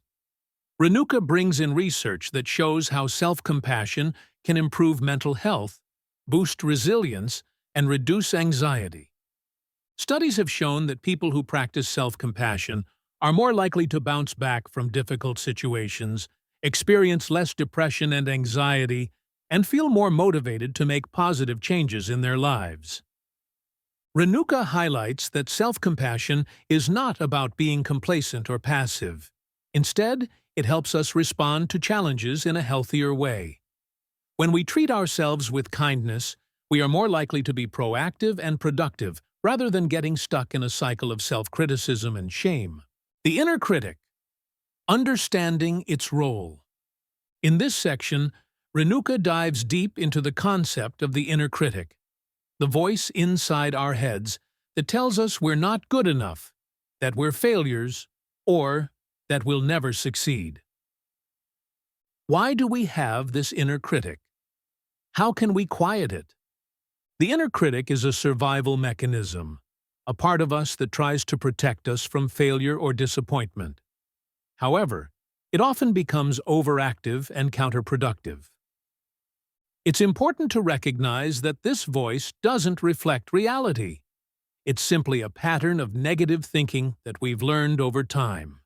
Renuka brings in research that shows how self-compassion can improve mental health, boost resilience, and reduce anxiety. Studies have shown that people who practice self-compassion are more likely to bounce back from difficult situations, experience less depression and anxiety, and feel more motivated to make positive changes in their lives. Renuka highlights that self-compassion is not about being complacent or passive. Instead, it helps us respond to challenges in a healthier way. When we treat ourselves with kindness, we are more likely to be proactive and productive rather than getting stuck in a cycle of self-criticism and shame. The inner critic. Understanding its role. In this section, Renuka dives deep into the concept of the inner critic, the voice inside our heads that tells us we're not good enough, that we're failures, or that we'll never succeed. Why do we have this inner critic? How can we quiet it? The inner critic is a survival mechanism, a part of us that tries to protect us from failure or disappointment. However, it often becomes overactive and counterproductive. It's important to recognize that this voice doesn't reflect reality. It's simply a pattern of negative thinking that we've learned over time.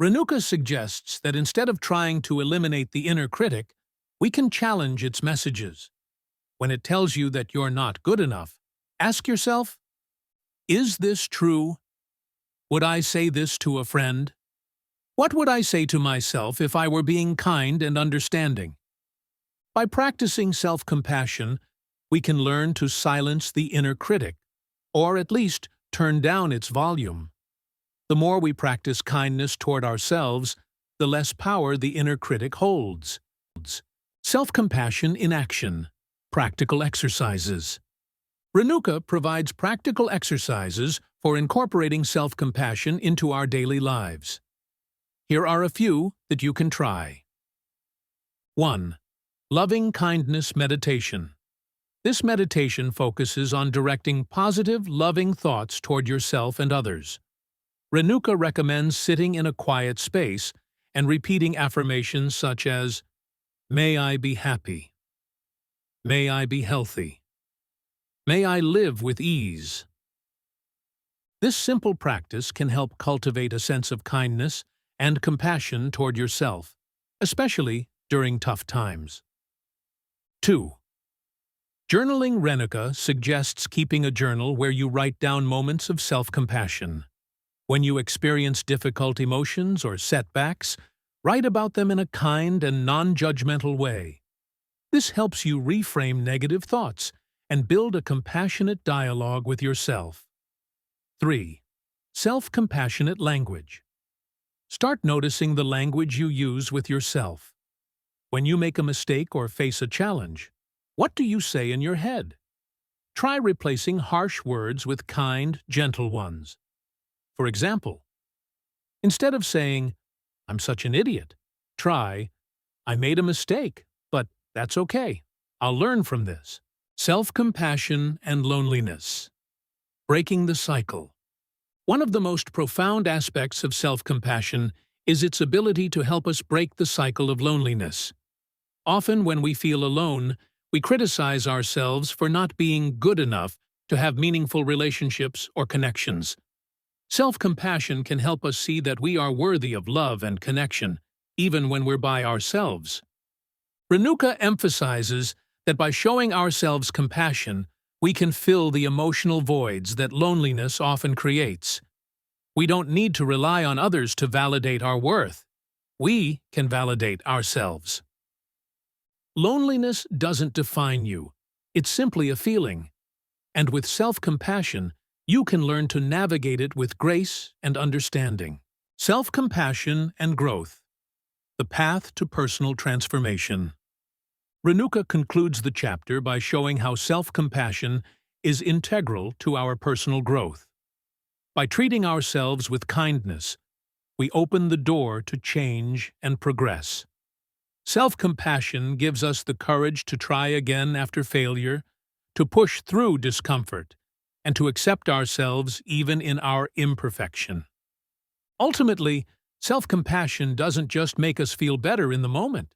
Renuka suggests that instead of trying to eliminate the inner critic, we can challenge its messages. When it tells you that you're not good enough, ask yourself, is this true? Would I say this to a friend? What would I say to myself if I were being kind and understanding? By practicing self-compassion, we can learn to silence the inner critic, or at least turn down its volume. The more we practice kindness toward ourselves, the less power the inner critic holds. Self-compassion in action. Practical exercises. Renuka provides practical exercises for incorporating self-compassion into our daily lives. Here are a few that you can try. 1. Loving kindness meditation. This meditation focuses on directing positive, loving thoughts toward yourself and others. Renuka recommends sitting in a quiet space and repeating affirmations such as, "May I be happy. May I be healthy. May I live with ease." This simple practice can help cultivate a sense of kindness and compassion toward yourself, especially during tough times. 2. Journaling. Renuka suggests keeping a journal where you write down moments of self-compassion. When you experience difficult emotions or setbacks, write about them in a kind and non-judgmental way. This helps you reframe negative thoughts and build a compassionate dialogue with yourself. 3. Self-compassionate language. Start noticing the language you use with yourself. When you make a mistake or face a challenge, what do you say in your head? Try replacing harsh words with kind, gentle ones. For example, instead of saying, "I'm such an idiot," try, "I made a mistake, but that's okay. I'll learn from this." Self-compassion and loneliness. Breaking the cycle. One of the most profound aspects of self-compassion is its ability to help us break the cycle of loneliness. Often when we feel alone, we criticize ourselves for not being good enough to have meaningful relationships or connections. Self-compassion can help us see that we are worthy of love and connection, even when we're by ourselves. Renuka emphasizes that by showing ourselves compassion, We can fill the emotional voids that loneliness often creates. We don't need to rely on others to validate our worth. We can validate ourselves. Loneliness doesn't define you. It's simply a feeling. And with self-compassion, you can learn to navigate it with grace and understanding. Self-compassion and growth. The path to personal transformation. Renuka concludes the chapter by showing how self-compassion is integral to our personal growth. By treating ourselves with kindness, we open the door to change and progress. Self-compassion gives us the courage to try again after failure, to push through discomfort, and to accept ourselves even in our imperfection. Ultimately, self-compassion doesn't just make us feel better in the moment.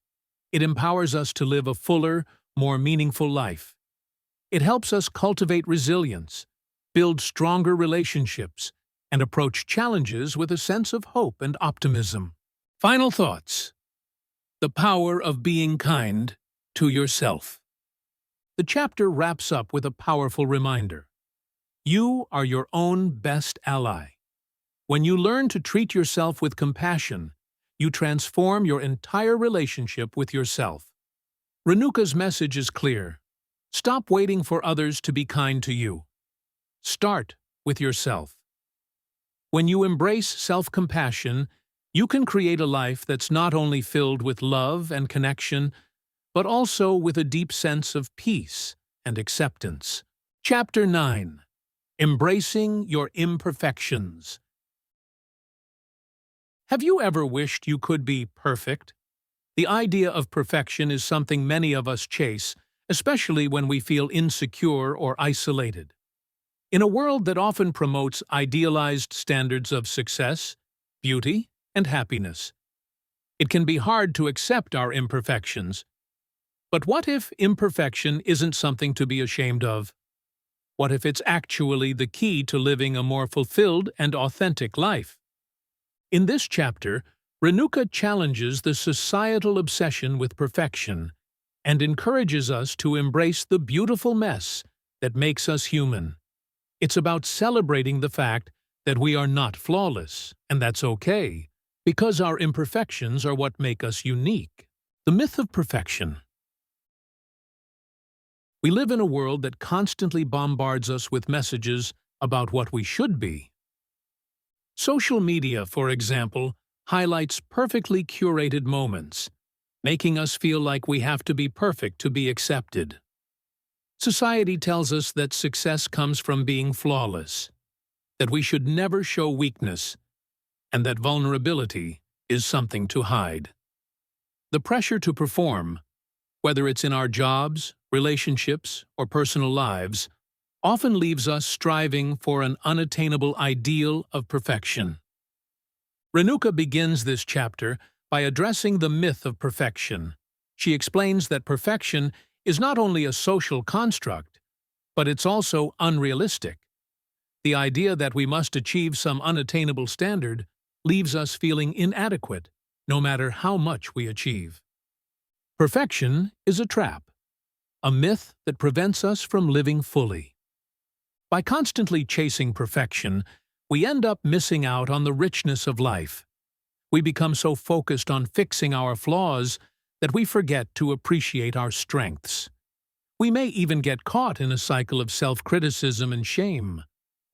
It empowers us to live a fuller, more meaningful life. It helps us cultivate resilience, build stronger relationships, and approach challenges with a sense of hope and optimism. Final thoughts. The power of being kind to yourself. The chapter wraps up with a powerful reminder. You are your own best ally. When you learn to treat yourself with compassion, you transform your entire relationship with yourself. Renuka's message is clear. Stop waiting for others to be kind to you. Start with yourself. When you embrace self-compassion, you can create a life that's not only filled with love and connection, but also with a deep sense of peace and acceptance. Chapter 9. Embracing your imperfections. Have you ever wished you could be perfect? The idea of perfection is something many of us chase, especially when we feel insecure or isolated. In a world that often promotes idealized standards of success, beauty, and happiness, it can be hard to accept our imperfections. But what if imperfection isn't something to be ashamed of? What if it's actually the key to living a more fulfilled and authentic life? In this chapter, Renuka challenges the societal obsession with perfection and encourages us to embrace the beautiful mess that makes us human. It's about celebrating the fact that we are not flawless, and that's okay, because our imperfections are what make us unique. The myth of perfection. We live in a world that constantly bombards us with messages about what we should be. Social media, for example, highlights perfectly curated moments, making us feel like we have to be perfect to be accepted. Society tells us that success comes from being flawless, that we should never show weakness, and that vulnerability is something to hide. The pressure to perform, whether it's in our jobs, relationships, or personal lives, often leaves us striving for an unattainable ideal of perfection. Renuka begins this chapter by addressing the myth of perfection. She explains that perfection is not only a social construct, but it's also unrealistic. The idea that we must achieve some unattainable standard leaves us feeling inadequate, no matter how much we achieve. Perfection is a trap, a myth that prevents us from living fully. By constantly chasing perfection, we end up missing out on the richness of life. We become so focused on fixing our flaws that we forget to appreciate our strengths. We may even get caught in a cycle of self-criticism and shame,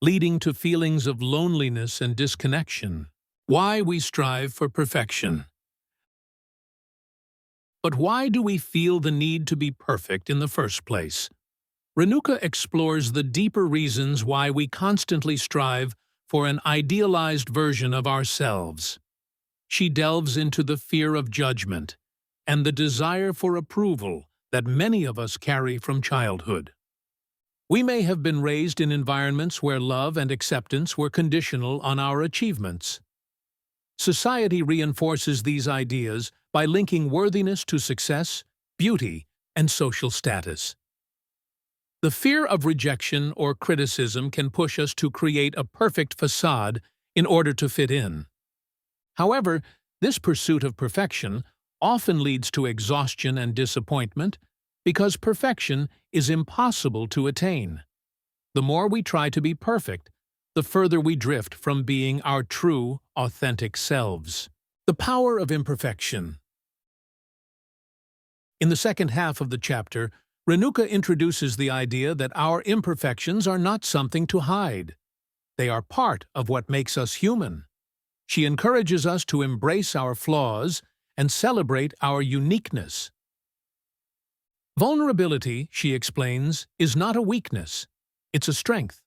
leading to feelings of loneliness and disconnection. Why we strive for perfection. But why do we feel the need to be perfect in the first place? Renuka explores the deeper reasons why we constantly strive for an idealized version of ourselves. She delves into the fear of judgment and the desire for approval that many of us carry from childhood. We may have been raised in environments where love and acceptance were conditional on our achievements. Society reinforces these ideas by linking worthiness to success, beauty, and social status. The fear of rejection or criticism can push us to create a perfect facade in order to fit in. However, this pursuit of perfection often leads to exhaustion and disappointment because perfection is impossible to attain. The more we try to be perfect, the further we drift from being our true, authentic selves. The power of imperfection. In the second half of the chapter, Renuka introduces the idea that our imperfections are not something to hide. They are part of what makes us human. She encourages us to embrace our flaws and celebrate our uniqueness. Vulnerability, she explains, is not a weakness. It's a strength.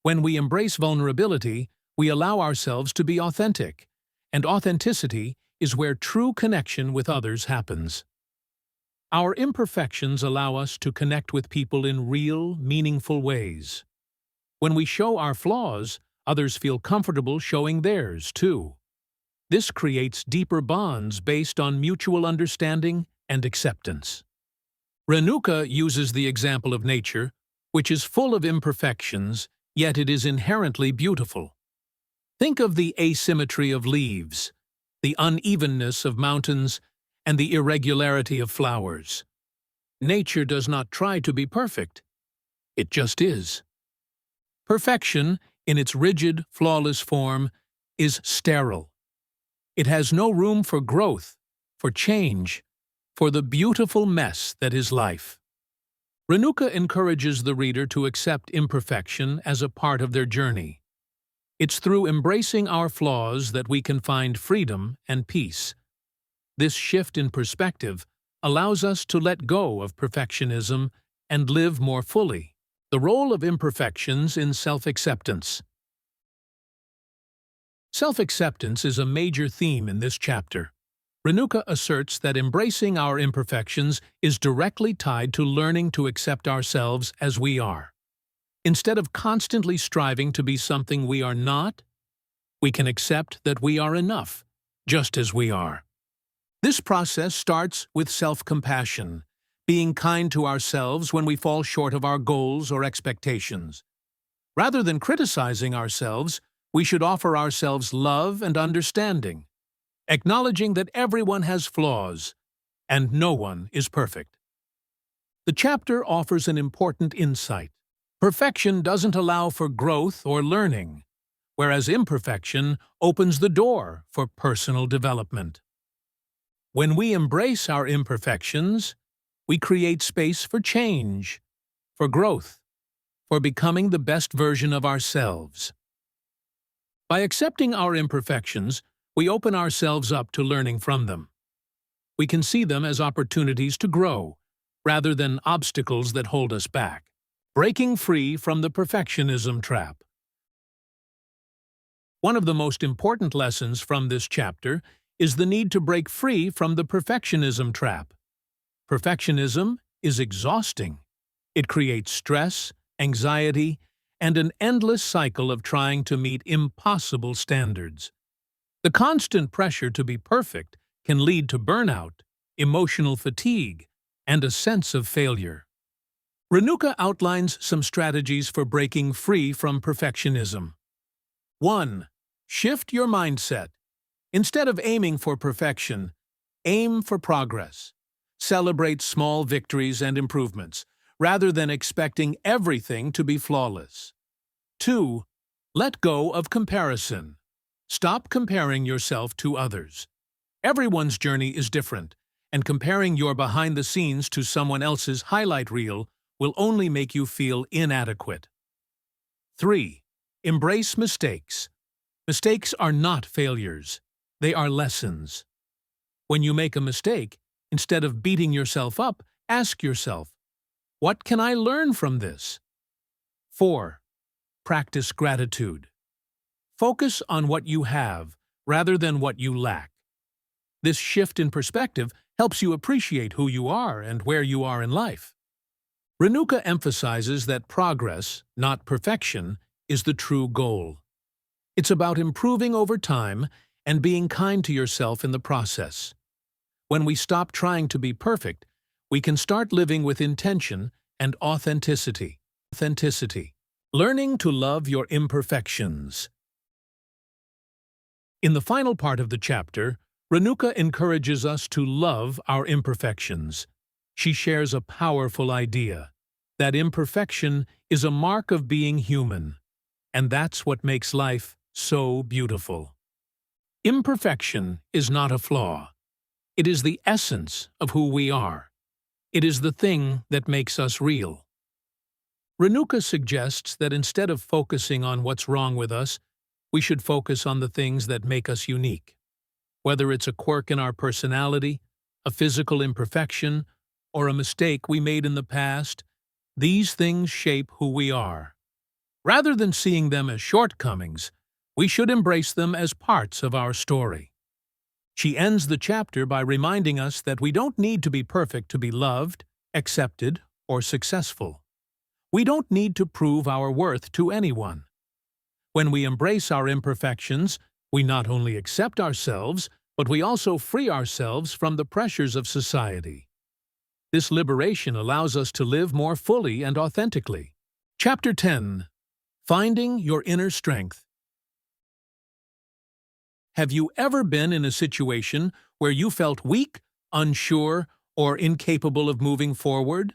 When we embrace vulnerability, we allow ourselves to be authentic, and authenticity is where true connection with others happens. Our imperfections allow us to connect with people in real, meaningful ways. When we show our flaws, others feel comfortable showing theirs, too. This creates deeper bonds based on mutual understanding and acceptance. Renuka uses the example of nature, which is full of imperfections, yet it is inherently beautiful. Think of the asymmetry of leaves, the unevenness of mountains, and the irregularity of flowers. Nature does not try to be perfect. It just is. Perfection, in its rigid, flawless form, is sterile. It has no room for growth, for change, for the beautiful mess that is life. Renuka encourages the reader to accept imperfection as a part of their journey. It's through embracing our flaws that we can find freedom and peace. This shift in perspective allows us to let go of perfectionism and live more fully. The role of imperfections in self-acceptance. Self-acceptance is a major theme in this chapter. Renuka asserts that embracing our imperfections is directly tied to learning to accept ourselves as we are. Instead of constantly striving to be something we are not, we can accept that we are enough, just as we are. This process starts with self-compassion, being kind to ourselves when we fall short of our goals or expectations. Rather than criticizing ourselves, we should offer ourselves love and understanding, acknowledging that everyone has flaws and no one is perfect. The chapter offers an important insight. Perfection doesn't allow for growth or learning, whereas imperfection opens the door for personal development. When we embrace our imperfections, we create space for change, for growth, for becoming the best version of ourselves. By accepting our imperfections, we open ourselves up to learning from them. We can see them as opportunities to grow, rather than obstacles that hold us back. Breaking free from the perfectionism trap. One of the most important lessons from this chapter is the need to break free from the perfectionism trap. Perfectionism is exhausting. It creates stress, anxiety, and an endless cycle of trying to meet impossible standards. The constant pressure to be perfect can lead to burnout, emotional fatigue, and a sense of failure. Renuka outlines some strategies for breaking free from perfectionism. 1. Shift your mindset. Instead of aiming for perfection, aim for progress. Celebrate small victories and improvements, rather than expecting everything to be flawless. 2. Let go of comparison. Stop comparing yourself to others. Everyone's journey is different, and comparing your behind the scenes to someone else's highlight reel will only make you feel inadequate. 3. Embrace mistakes. Mistakes are not failures. They are lessons. When you make a mistake, instead of beating yourself up, ask yourself, what can I learn from this? 4. Practice gratitude. Focus on what you have rather than what you lack. This shift in perspective helps you appreciate who you are and where you are in life. Renuka emphasizes that progress, not perfection, is the true goal. It's about improving over time and being kind to yourself in the process. When we stop trying to be perfect, we can start living with intention and authenticity. Learning to love your imperfections. In the final part of the chapter, Renuka encourages us to love our imperfections. she shares a powerful idea, that imperfection is a mark of being human, and that's what makes life so beautiful. Imperfection is not a flaw. It is the essence of who we are. It is the thing that makes us real. Renuka suggests that instead of focusing on what's wrong with us, we should focus on the things that make us unique. Whether it's a quirk in our personality, a physical imperfection, or a mistake we made in the past, these things shape who we are. Rather than seeing them as shortcomings, we should embrace them as parts of our story. She ends the chapter by reminding us that we don't need to be perfect to be loved, accepted, or successful. We don't need to prove our worth to anyone. When we embrace our imperfections, we not only accept ourselves, but we also free ourselves from the pressures of society. This liberation allows us to live more fully and authentically. Chapter 10. Finding Your Inner Strength. Have you ever been in a situation where you felt weak, unsure, or incapable of moving forward?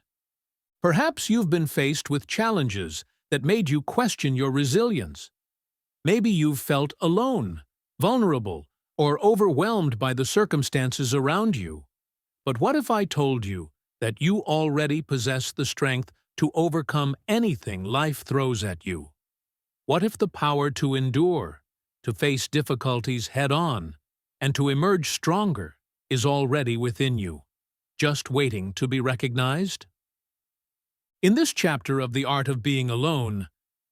Perhaps you've been faced with challenges that made you question your resilience. Maybe you've felt alone, vulnerable, or overwhelmed by the circumstances around you. But what if I told you that you already possess the strength to overcome anything life throws at you? What if the power to endure, to face difficulties head-on, and to emerge stronger is already within you, just waiting to be recognized? In this chapter of The Art of Being Alone,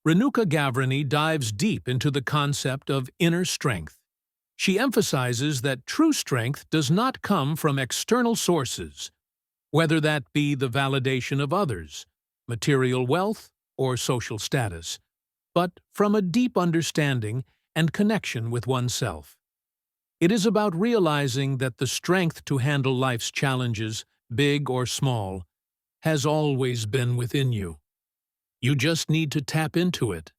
Renuka Gavrani dives deep into the concept of inner strength. She emphasizes that true strength does not come from external sources, whether that be the validation of others, material wealth, or social status, but from a deep understanding and connection with oneself. It is about realizing that the strength to handle life's challenges, big or small, has always been within you. You just need to tap into it.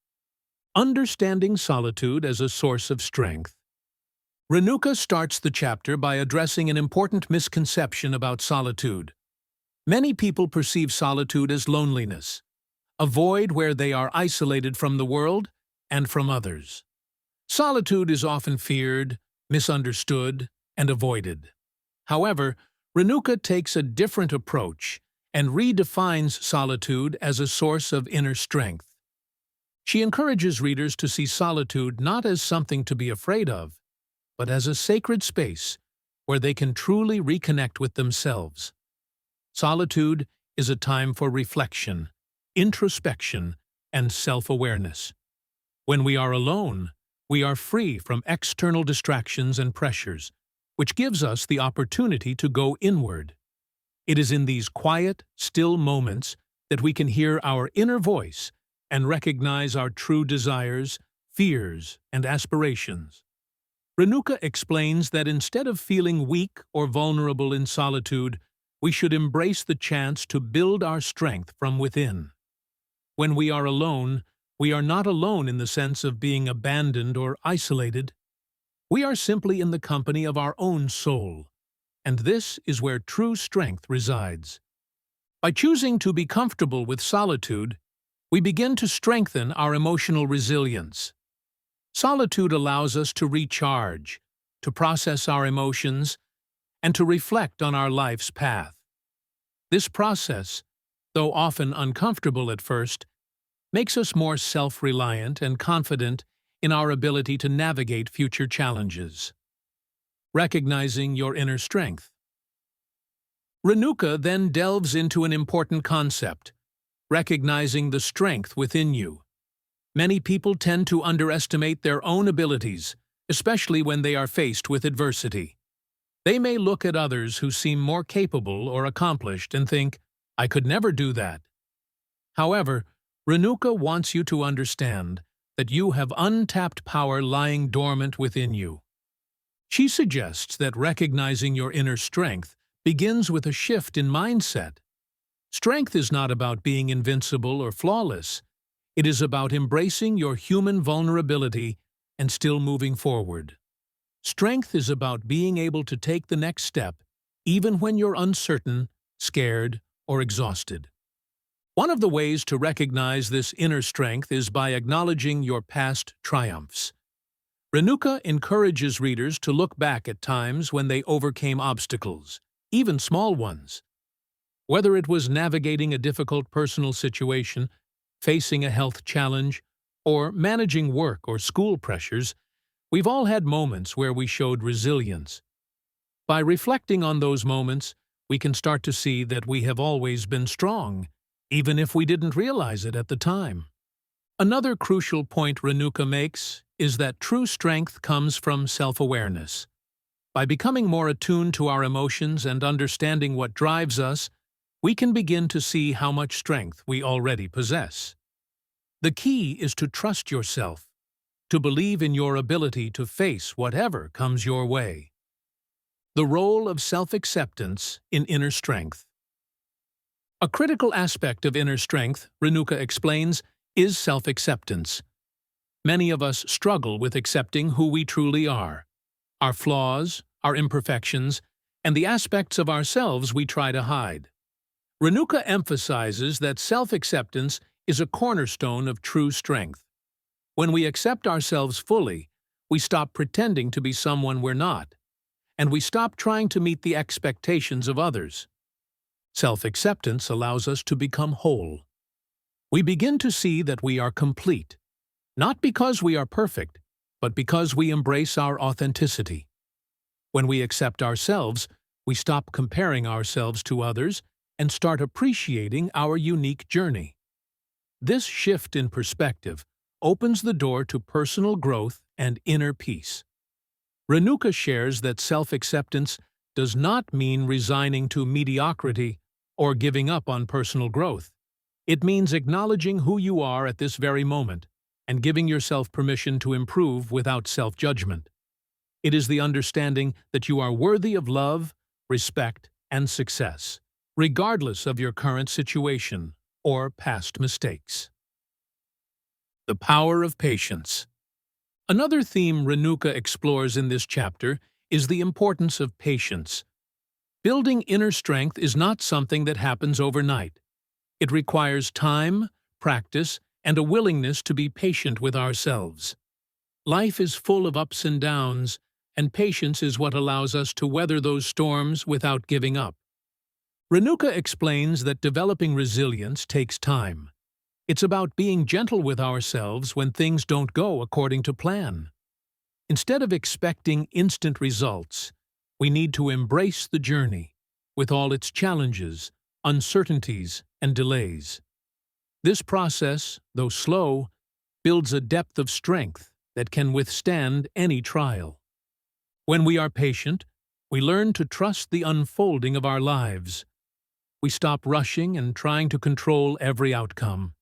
Understanding solitude as a source of strength. Renuka starts the chapter by addressing an important misconception about solitude. Many people perceive solitude as loneliness, a void where they are isolated from the world and from others. Solitude is often feared, misunderstood, and avoided. However, Renuka takes a different approach and redefines solitude as a source of inner strength. She encourages readers to see solitude not as something to be afraid of, but as a sacred space where they can truly reconnect with themselves. Solitude is a time for reflection, introspection, and self-awareness. When we are alone, we are free from external distractions and pressures, which gives us the opportunity to go inward. It is in these quiet, still moments that we can hear our inner voice and recognize our true desires, fears, and aspirations. Renuka explains that instead of feeling weak or vulnerable in solitude, we should embrace the chance to build our strength from within. When we are alone, we are not alone in the sense of being abandoned or isolated. We are simply in the company of our own soul, and this is where true strength resides. By choosing to be comfortable with solitude, we begin to strengthen our emotional resilience. Solitude allows us to recharge, to process our emotions, and to reflect on our life's path. This process, though often uncomfortable at first, makes us more self-reliant and confident in our ability to navigate future challenges. Recognizing your inner strength. Renuka then delves into an important concept, recognizing the strength within you. Many people tend to underestimate their own abilities, especially when they are faced with adversity. They may look at others who seem more capable or accomplished and think, "I could never do that." However, Renuka wants you to understand that you have untapped power lying dormant within you. She suggests that recognizing your inner strength begins with a shift in mindset. Strength is not about being invincible or flawless. It is about embracing your human vulnerability and still moving forward. Strength is about being able to take the next step, even when you're uncertain, scared, or exhausted. One of the ways to recognize this inner strength is by acknowledging your past triumphs. Renuka encourages readers to look back at times when they overcame obstacles, even small ones. Whether it was navigating a difficult personal situation, facing a health challenge, or managing work or school pressures, we've all had moments where we showed resilience. By reflecting on those moments, we can start to see that we have always been strong, even if we didn't realize it at the time. Another crucial point Renuka makes is that true strength comes from self-awareness. By becoming more attuned to our emotions and understanding what drives us, we can begin to see how much strength we already possess. The key is to trust yourself, to believe in your ability to face whatever comes your way. The role of self-acceptance in inner strength. A critical aspect of inner strength, Renuka explains, is self-acceptance. Many of us struggle with accepting who we truly are, our flaws, our imperfections, and the aspects of ourselves we try to hide. Renuka emphasizes that self-acceptance is a cornerstone of true strength. When we accept ourselves fully, we stop pretending to be someone we're not, and we stop trying to meet the expectations of others. Self-acceptance allows us to become whole. We begin to see that we are complete, not because we are perfect, but because we embrace our authenticity. When we accept ourselves, we stop comparing ourselves to others and start appreciating our unique journey. This shift in perspective opens the door to personal growth and inner peace. Renuka shares that self-acceptance does not mean resigning to mediocrity or giving up on personal growth. It means acknowledging who you are at this very moment and giving yourself permission to improve without self-judgment. It is the understanding that you are worthy of love, respect, and success, regardless of your current situation or past mistakes. The power of patience. Another theme Renuka explores in this chapter is the importance of patience. Building inner strength is not something that happens overnight. It requires time, practice, and a willingness to be patient with ourselves. Life is full of ups and downs, and patience is what allows us to weather those storms without giving up. Renuka explains that developing resilience takes time. It's about being gentle with ourselves when things don't go according to plan. Instead of expecting instant results, we need to embrace the journey, with all its challenges, uncertainties, and delays. This process, though slow, builds a depth of strength that can withstand any trial. When we are patient, we learn to trust the unfolding of our lives. We stop rushing and trying to control every outcome.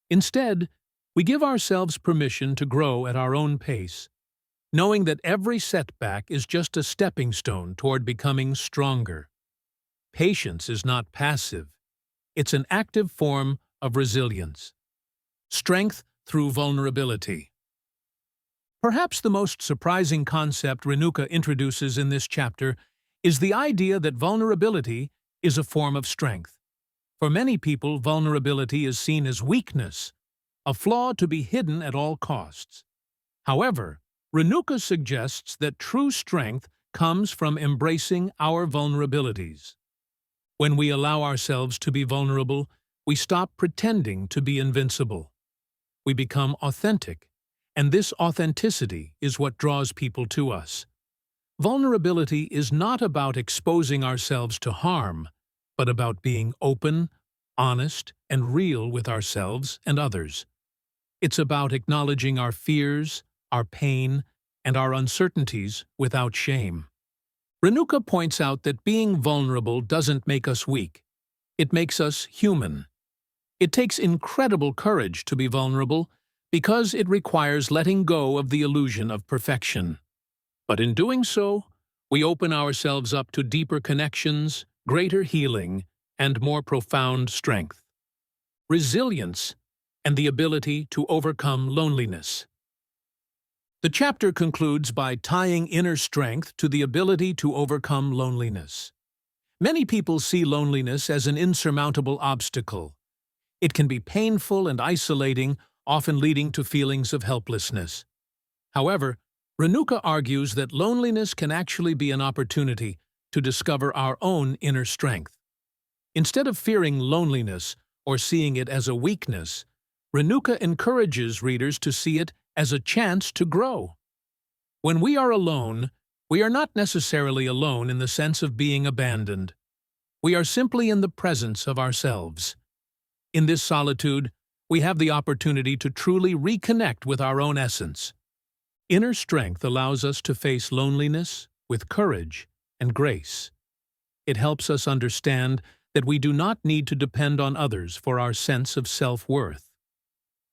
Instead, we give ourselves permission to grow at our own pace, knowing that every setback is just a stepping stone toward becoming stronger. Patience is not passive. It's an active form of resilience. Strength through vulnerability. Perhaps the most surprising concept Renuka introduces in this chapter is the idea that vulnerability is a form of strength. For many people, vulnerability is seen as weakness, a flaw to be hidden at all costs. However, Renuka suggests that true strength comes from embracing our vulnerabilities. When we allow ourselves to be vulnerable, we stop pretending to be invincible. We become authentic, and this authenticity is what draws people to us. Vulnerability is not about exposing ourselves to harm, but about being open, honest, and real with ourselves and others. It's about acknowledging our fears, our pain, and our uncertainties without shame. Renuka points out that being vulnerable doesn't make us weak. It makes us human. It takes incredible courage to be vulnerable because it requires letting go of the illusion of perfection. But in doing so, we open ourselves up to deeper connections, greater healing, and more profound strength. Resilience and the ability to overcome loneliness. The chapter concludes by tying inner strength to the ability to overcome loneliness. Many people see loneliness as an insurmountable obstacle. It can be painful and isolating, often leading to feelings of helplessness. However, Renuka argues that loneliness can actually be an opportunity to discover our own inner strength. Instead of fearing loneliness or seeing it as a weakness, Renuka encourages readers to see it as a chance to grow. When we are alone, we are not necessarily alone in the sense of being abandoned. We are simply in the presence of ourselves. In this solitude, we have the opportunity to truly reconnect with our own essence. Inner strength allows us to face loneliness with courage and grace. It helps us understand that we do not need to depend on others for our sense of self-worth.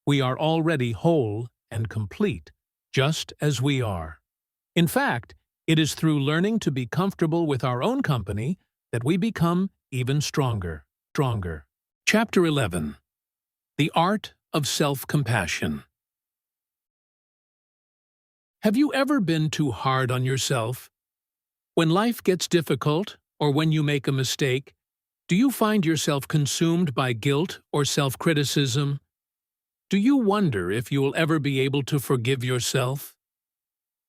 We are already whole and complete, just as we are. In fact, it is through learning to be comfortable with our own company that we become even stronger. Chapter 11. The Art of Self-Compassion. Have you ever been too hard on yourself? When life gets difficult, or when you make a mistake, do you find yourself consumed by guilt or self-criticism? Do you wonder if you will ever be able to forgive yourself?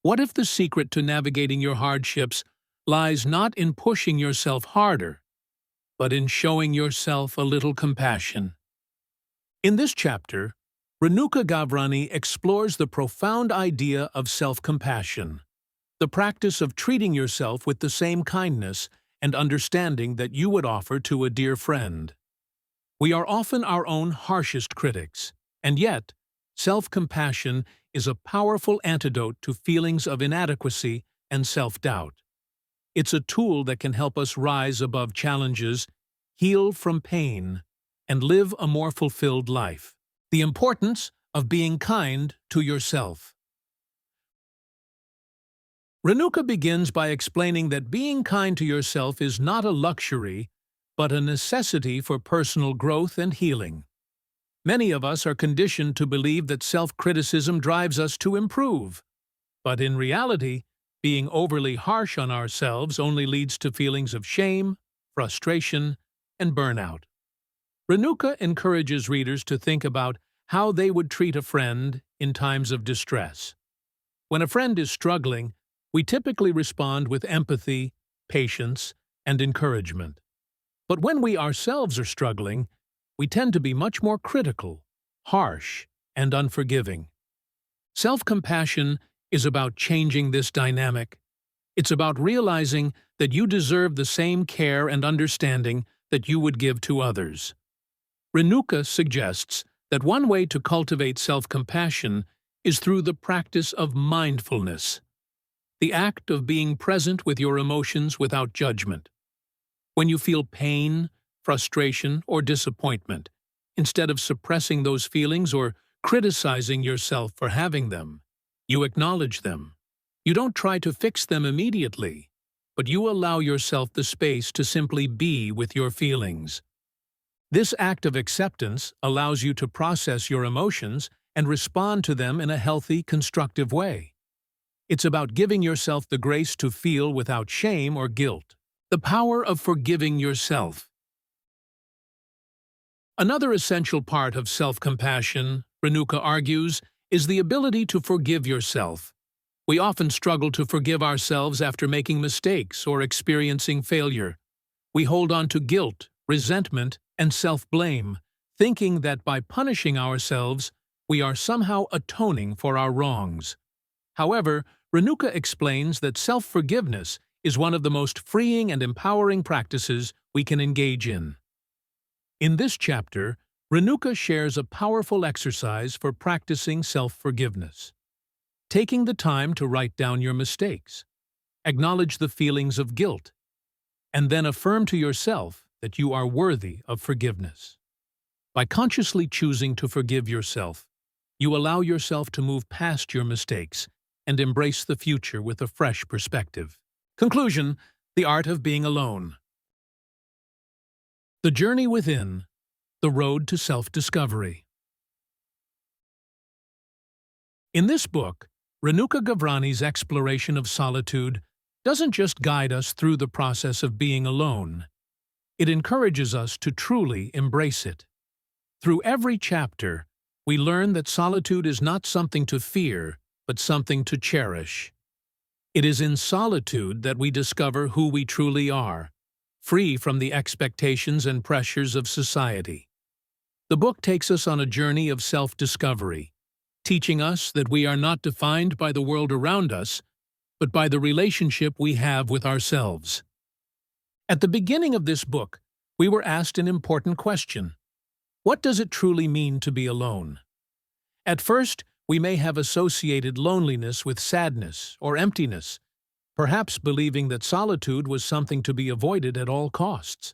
What if the secret to navigating your hardships lies not in pushing yourself harder, but in showing yourself a little compassion? In this chapter, Renuka Gavrani explores the profound idea of self-compassion, the practice of treating yourself with the same kindness and understanding that you would offer to a dear friend. We are often our own harshest critics, and yet, self-compassion is a powerful antidote to feelings of inadequacy and self-doubt. It's a tool that can help us rise above challenges, heal from pain, and live a more fulfilled life. The importance of being kind to yourself. Renuka begins by explaining that being kind to yourself is not a luxury, but a necessity for personal growth and healing. Many of us are conditioned to believe that self-criticism drives us to improve. But in reality, being overly harsh on ourselves only leads to feelings of shame, frustration, and burnout. Renuka encourages readers to think about how they would treat a friend in times of distress. When a friend is struggling, we typically respond with empathy, patience, and encouragement. But when we ourselves are struggling, we tend to be much more critical, harsh, and unforgiving. Self-compassion is about changing this dynamic. It's about realizing that you deserve the same care and understanding that you would give to others. Renuka suggests that one way to cultivate self-compassion is through the practice of mindfulness, the act of being present with your emotions without judgment. When you feel pain, frustration, or disappointment, instead of suppressing those feelings or criticizing yourself for having them, you acknowledge them. You don't try to fix them immediately, but you allow yourself the space to simply be with your feelings. This act of acceptance allows you to process your emotions and respond to them in a healthy, constructive way. It's about giving yourself the grace to feel without shame or guilt. The power of forgiving yourself. Another essential part of self-compassion, Renuka argues, is the ability to forgive yourself. We often struggle to forgive ourselves after making mistakes or experiencing failure. We hold on to guilt, resentment, and self-blame, thinking that by punishing ourselves, we are somehow atoning for our wrongs. However, Renuka explains that self-forgiveness is one of the most freeing and empowering practices we can engage in. In this chapter, Renuka shares a powerful exercise for practicing self-forgiveness. Taking the time to write down your mistakes, acknowledge the feelings of guilt, and then affirm to yourself that you are worthy of forgiveness. By consciously choosing to forgive yourself, you allow yourself to move past your mistakes and embrace the future with a fresh perspective. Conclusion: the art of being alone. The journey within, the road to self-discovery. In this book, Renuka Gavrani's exploration of solitude doesn't just guide us through the process of being alone. It encourages us to truly embrace it. Through every chapter, we learn that solitude is not something to fear, but something to cherish. It is in solitude that we discover who we truly are, free from the expectations and pressures of society. The book takes us on a journey of self-discovery, teaching us that we are not defined by the world around us, but by the relationship we have with ourselves. At the beginning of this book, we were asked an important question. What does it truly mean to be alone? At first, we may have associated loneliness with sadness or emptiness, perhaps believing that solitude was something to be avoided at all costs.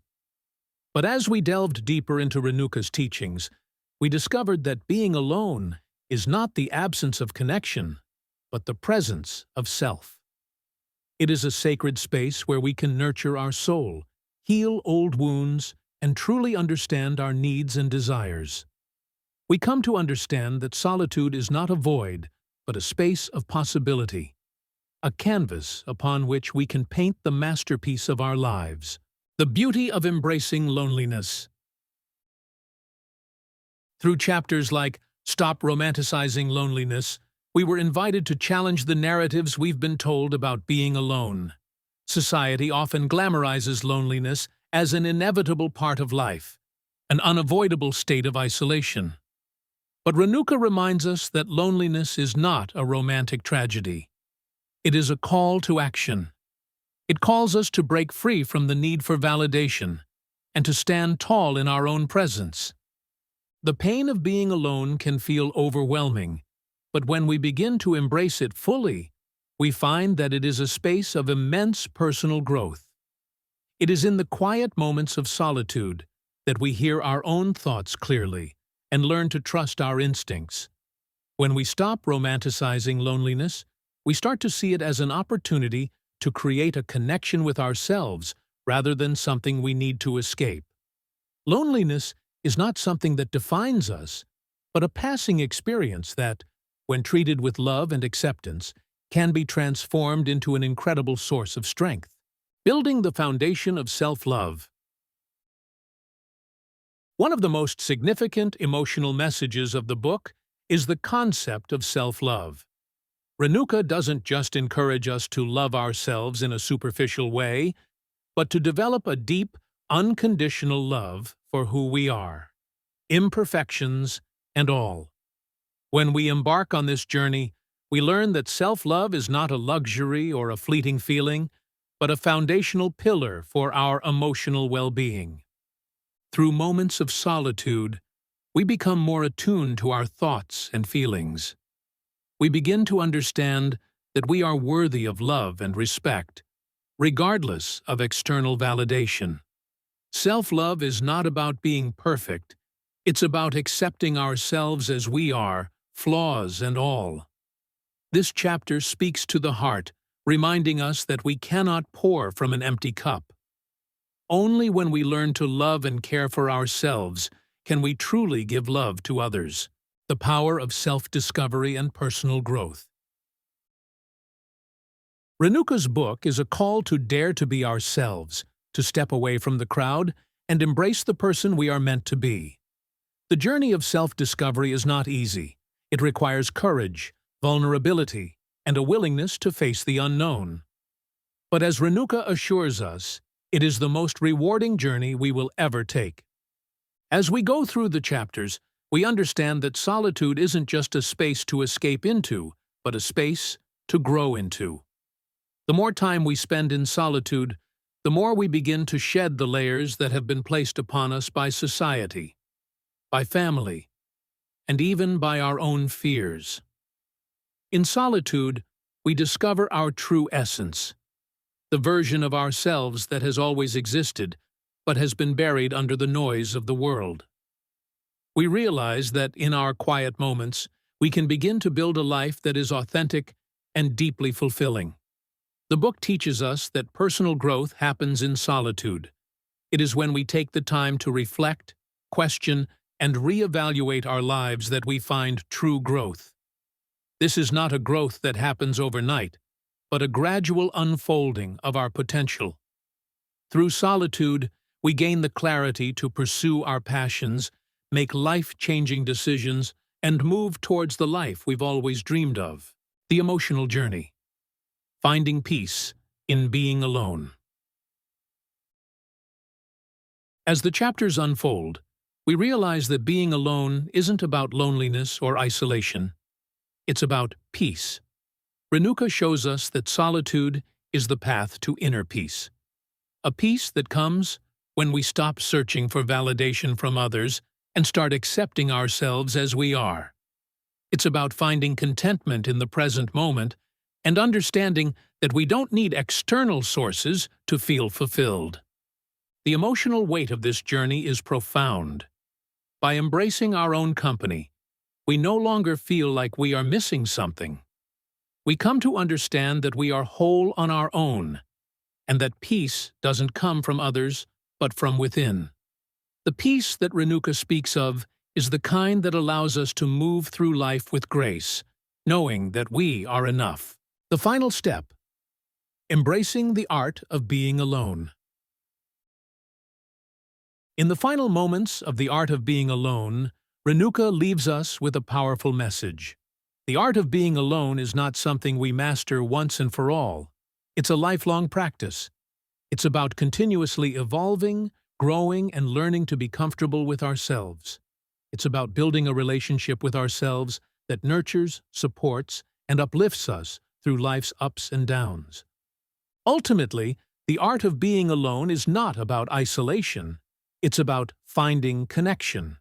But as we delved deeper into Renuka's teachings, we discovered that being alone is not the absence of connection, but the presence of self. It is a sacred space where we can nurture our soul, heal old wounds, and truly understand our needs and desires. We come to understand that solitude is not a void, but a space of possibility, a canvas upon which we can paint the masterpiece of our lives. The beauty of embracing loneliness. Through chapters like Stop Romanticizing Loneliness, we were invited to challenge the narratives we've been told about being alone. Society often glamorizes loneliness as an inevitable part of life, an unavoidable state of isolation. But Renuka reminds us that loneliness is not a romantic tragedy. It is a call to action. It calls us to break free from the need for validation and to stand tall in our own presence. The pain of being alone can feel overwhelming, but when we begin to embrace it fully, we find that it is a space of immense personal growth. It is in the quiet moments of solitude that we hear our own thoughts clearly and learn to trust our instincts. When we stop romanticizing loneliness, we start to see it as an opportunity to create a connection with ourselves rather than something we need to escape. Loneliness is not something that defines us, but a passing experience that, when treated with love and acceptance, can be transformed into an incredible source of strength. Building the foundation of self-love. One of the most significant emotional messages of the book is the concept of self-love. Renuka doesn't just encourage us to love ourselves in a superficial way, but to develop a deep, unconditional love for who we are, imperfections and all. When we embark on this journey, we learn that self-love is not a luxury or a fleeting feeling, but a foundational pillar for our emotional well-being. Through moments of solitude, we become more attuned to our thoughts and feelings. We begin to understand that we are worthy of love and respect, regardless of external validation. Self-love is not about being perfect. It's about accepting ourselves as we are, flaws and all. This chapter speaks to the heart, reminding us that we cannot pour from an empty cup. Only when we learn to love and care for ourselves can we truly give love to others. The power of self-discovery and personal growth. Renuka's book is a call to dare to be ourselves, to step away from the crowd, and embrace the person we are meant to be. The journey of self-discovery is not easy. It requires courage, vulnerability, and a willingness to face the unknown. But as Renuka assures us, it is the most rewarding journey we will ever take. As we go through the chapters, we understand that solitude isn't just a space to escape into, but a space to grow into. The more time we spend in solitude, the more we begin to shed the layers that have been placed upon us by society, by family, and even by our own fears. In solitude, we discover our true essence, the version of ourselves that has always existed, but has been buried under the noise of the world. We realize that in our quiet moments, we can begin to build a life that is authentic and deeply fulfilling. The book teaches us that personal growth happens in solitude. It is when we take the time to reflect, question, and reevaluate our lives that we find true growth. This is not a growth that happens overnight, but a gradual unfolding of our potential. Through solitude, we gain the clarity to pursue our passions, make life-changing decisions, and move towards the life we've always dreamed of. The emotional journey. Finding peace in being alone. As the chapters unfold, we realize that being alone isn't about loneliness or isolation. It's about peace. Renuka shows us that solitude is the path to inner peace. A peace that comes when we stop searching for validation from others and start accepting ourselves as we are. It's about finding contentment in the present moment and understanding that we don't need external sources to feel fulfilled. The emotional weight of this journey is profound. By embracing our own company, we no longer feel like we are missing something. We come to understand that we are whole on our own, and that peace doesn't come from others, but from within. The peace that Renuka speaks of is the kind that allows us to move through life with grace, knowing that we are enough. The final step: embracing the art of being alone. In the final moments of The Art of Being Alone, Renuka leaves us with a powerful message. The art of being alone is not something we master once and for all. It's a lifelong practice. It's about continuously evolving, growing, and learning to be comfortable with ourselves. It's about building a relationship with ourselves that nurtures, supports, and uplifts us through life's ups and downs. Ultimately, the art of being alone is not about isolation. It's about finding connection.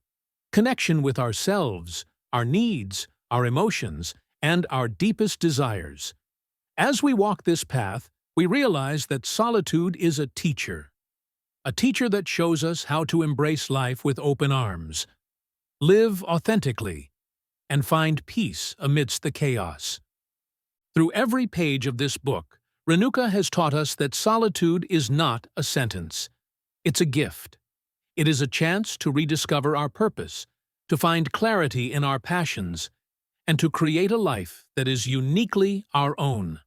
Connection with ourselves, our needs, our emotions, and our deepest desires. As we walk this path, we realize that solitude is a teacher that shows us how to embrace life with open arms, live authentically, and find peace amidst the chaos. Through every page of this book, Renuka has taught us that solitude is not a sentence. It's a gift. It is a chance to rediscover our purpose, to find clarity in our passions, and to create a life that is uniquely our own.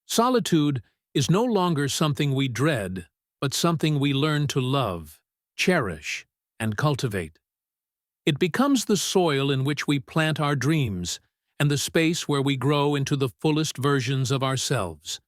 Solitude is no longer something we dread, but something we learn to love, cherish, and cultivate. It becomes the soil in which we plant our dreams and the space where we grow into the fullest versions of ourselves.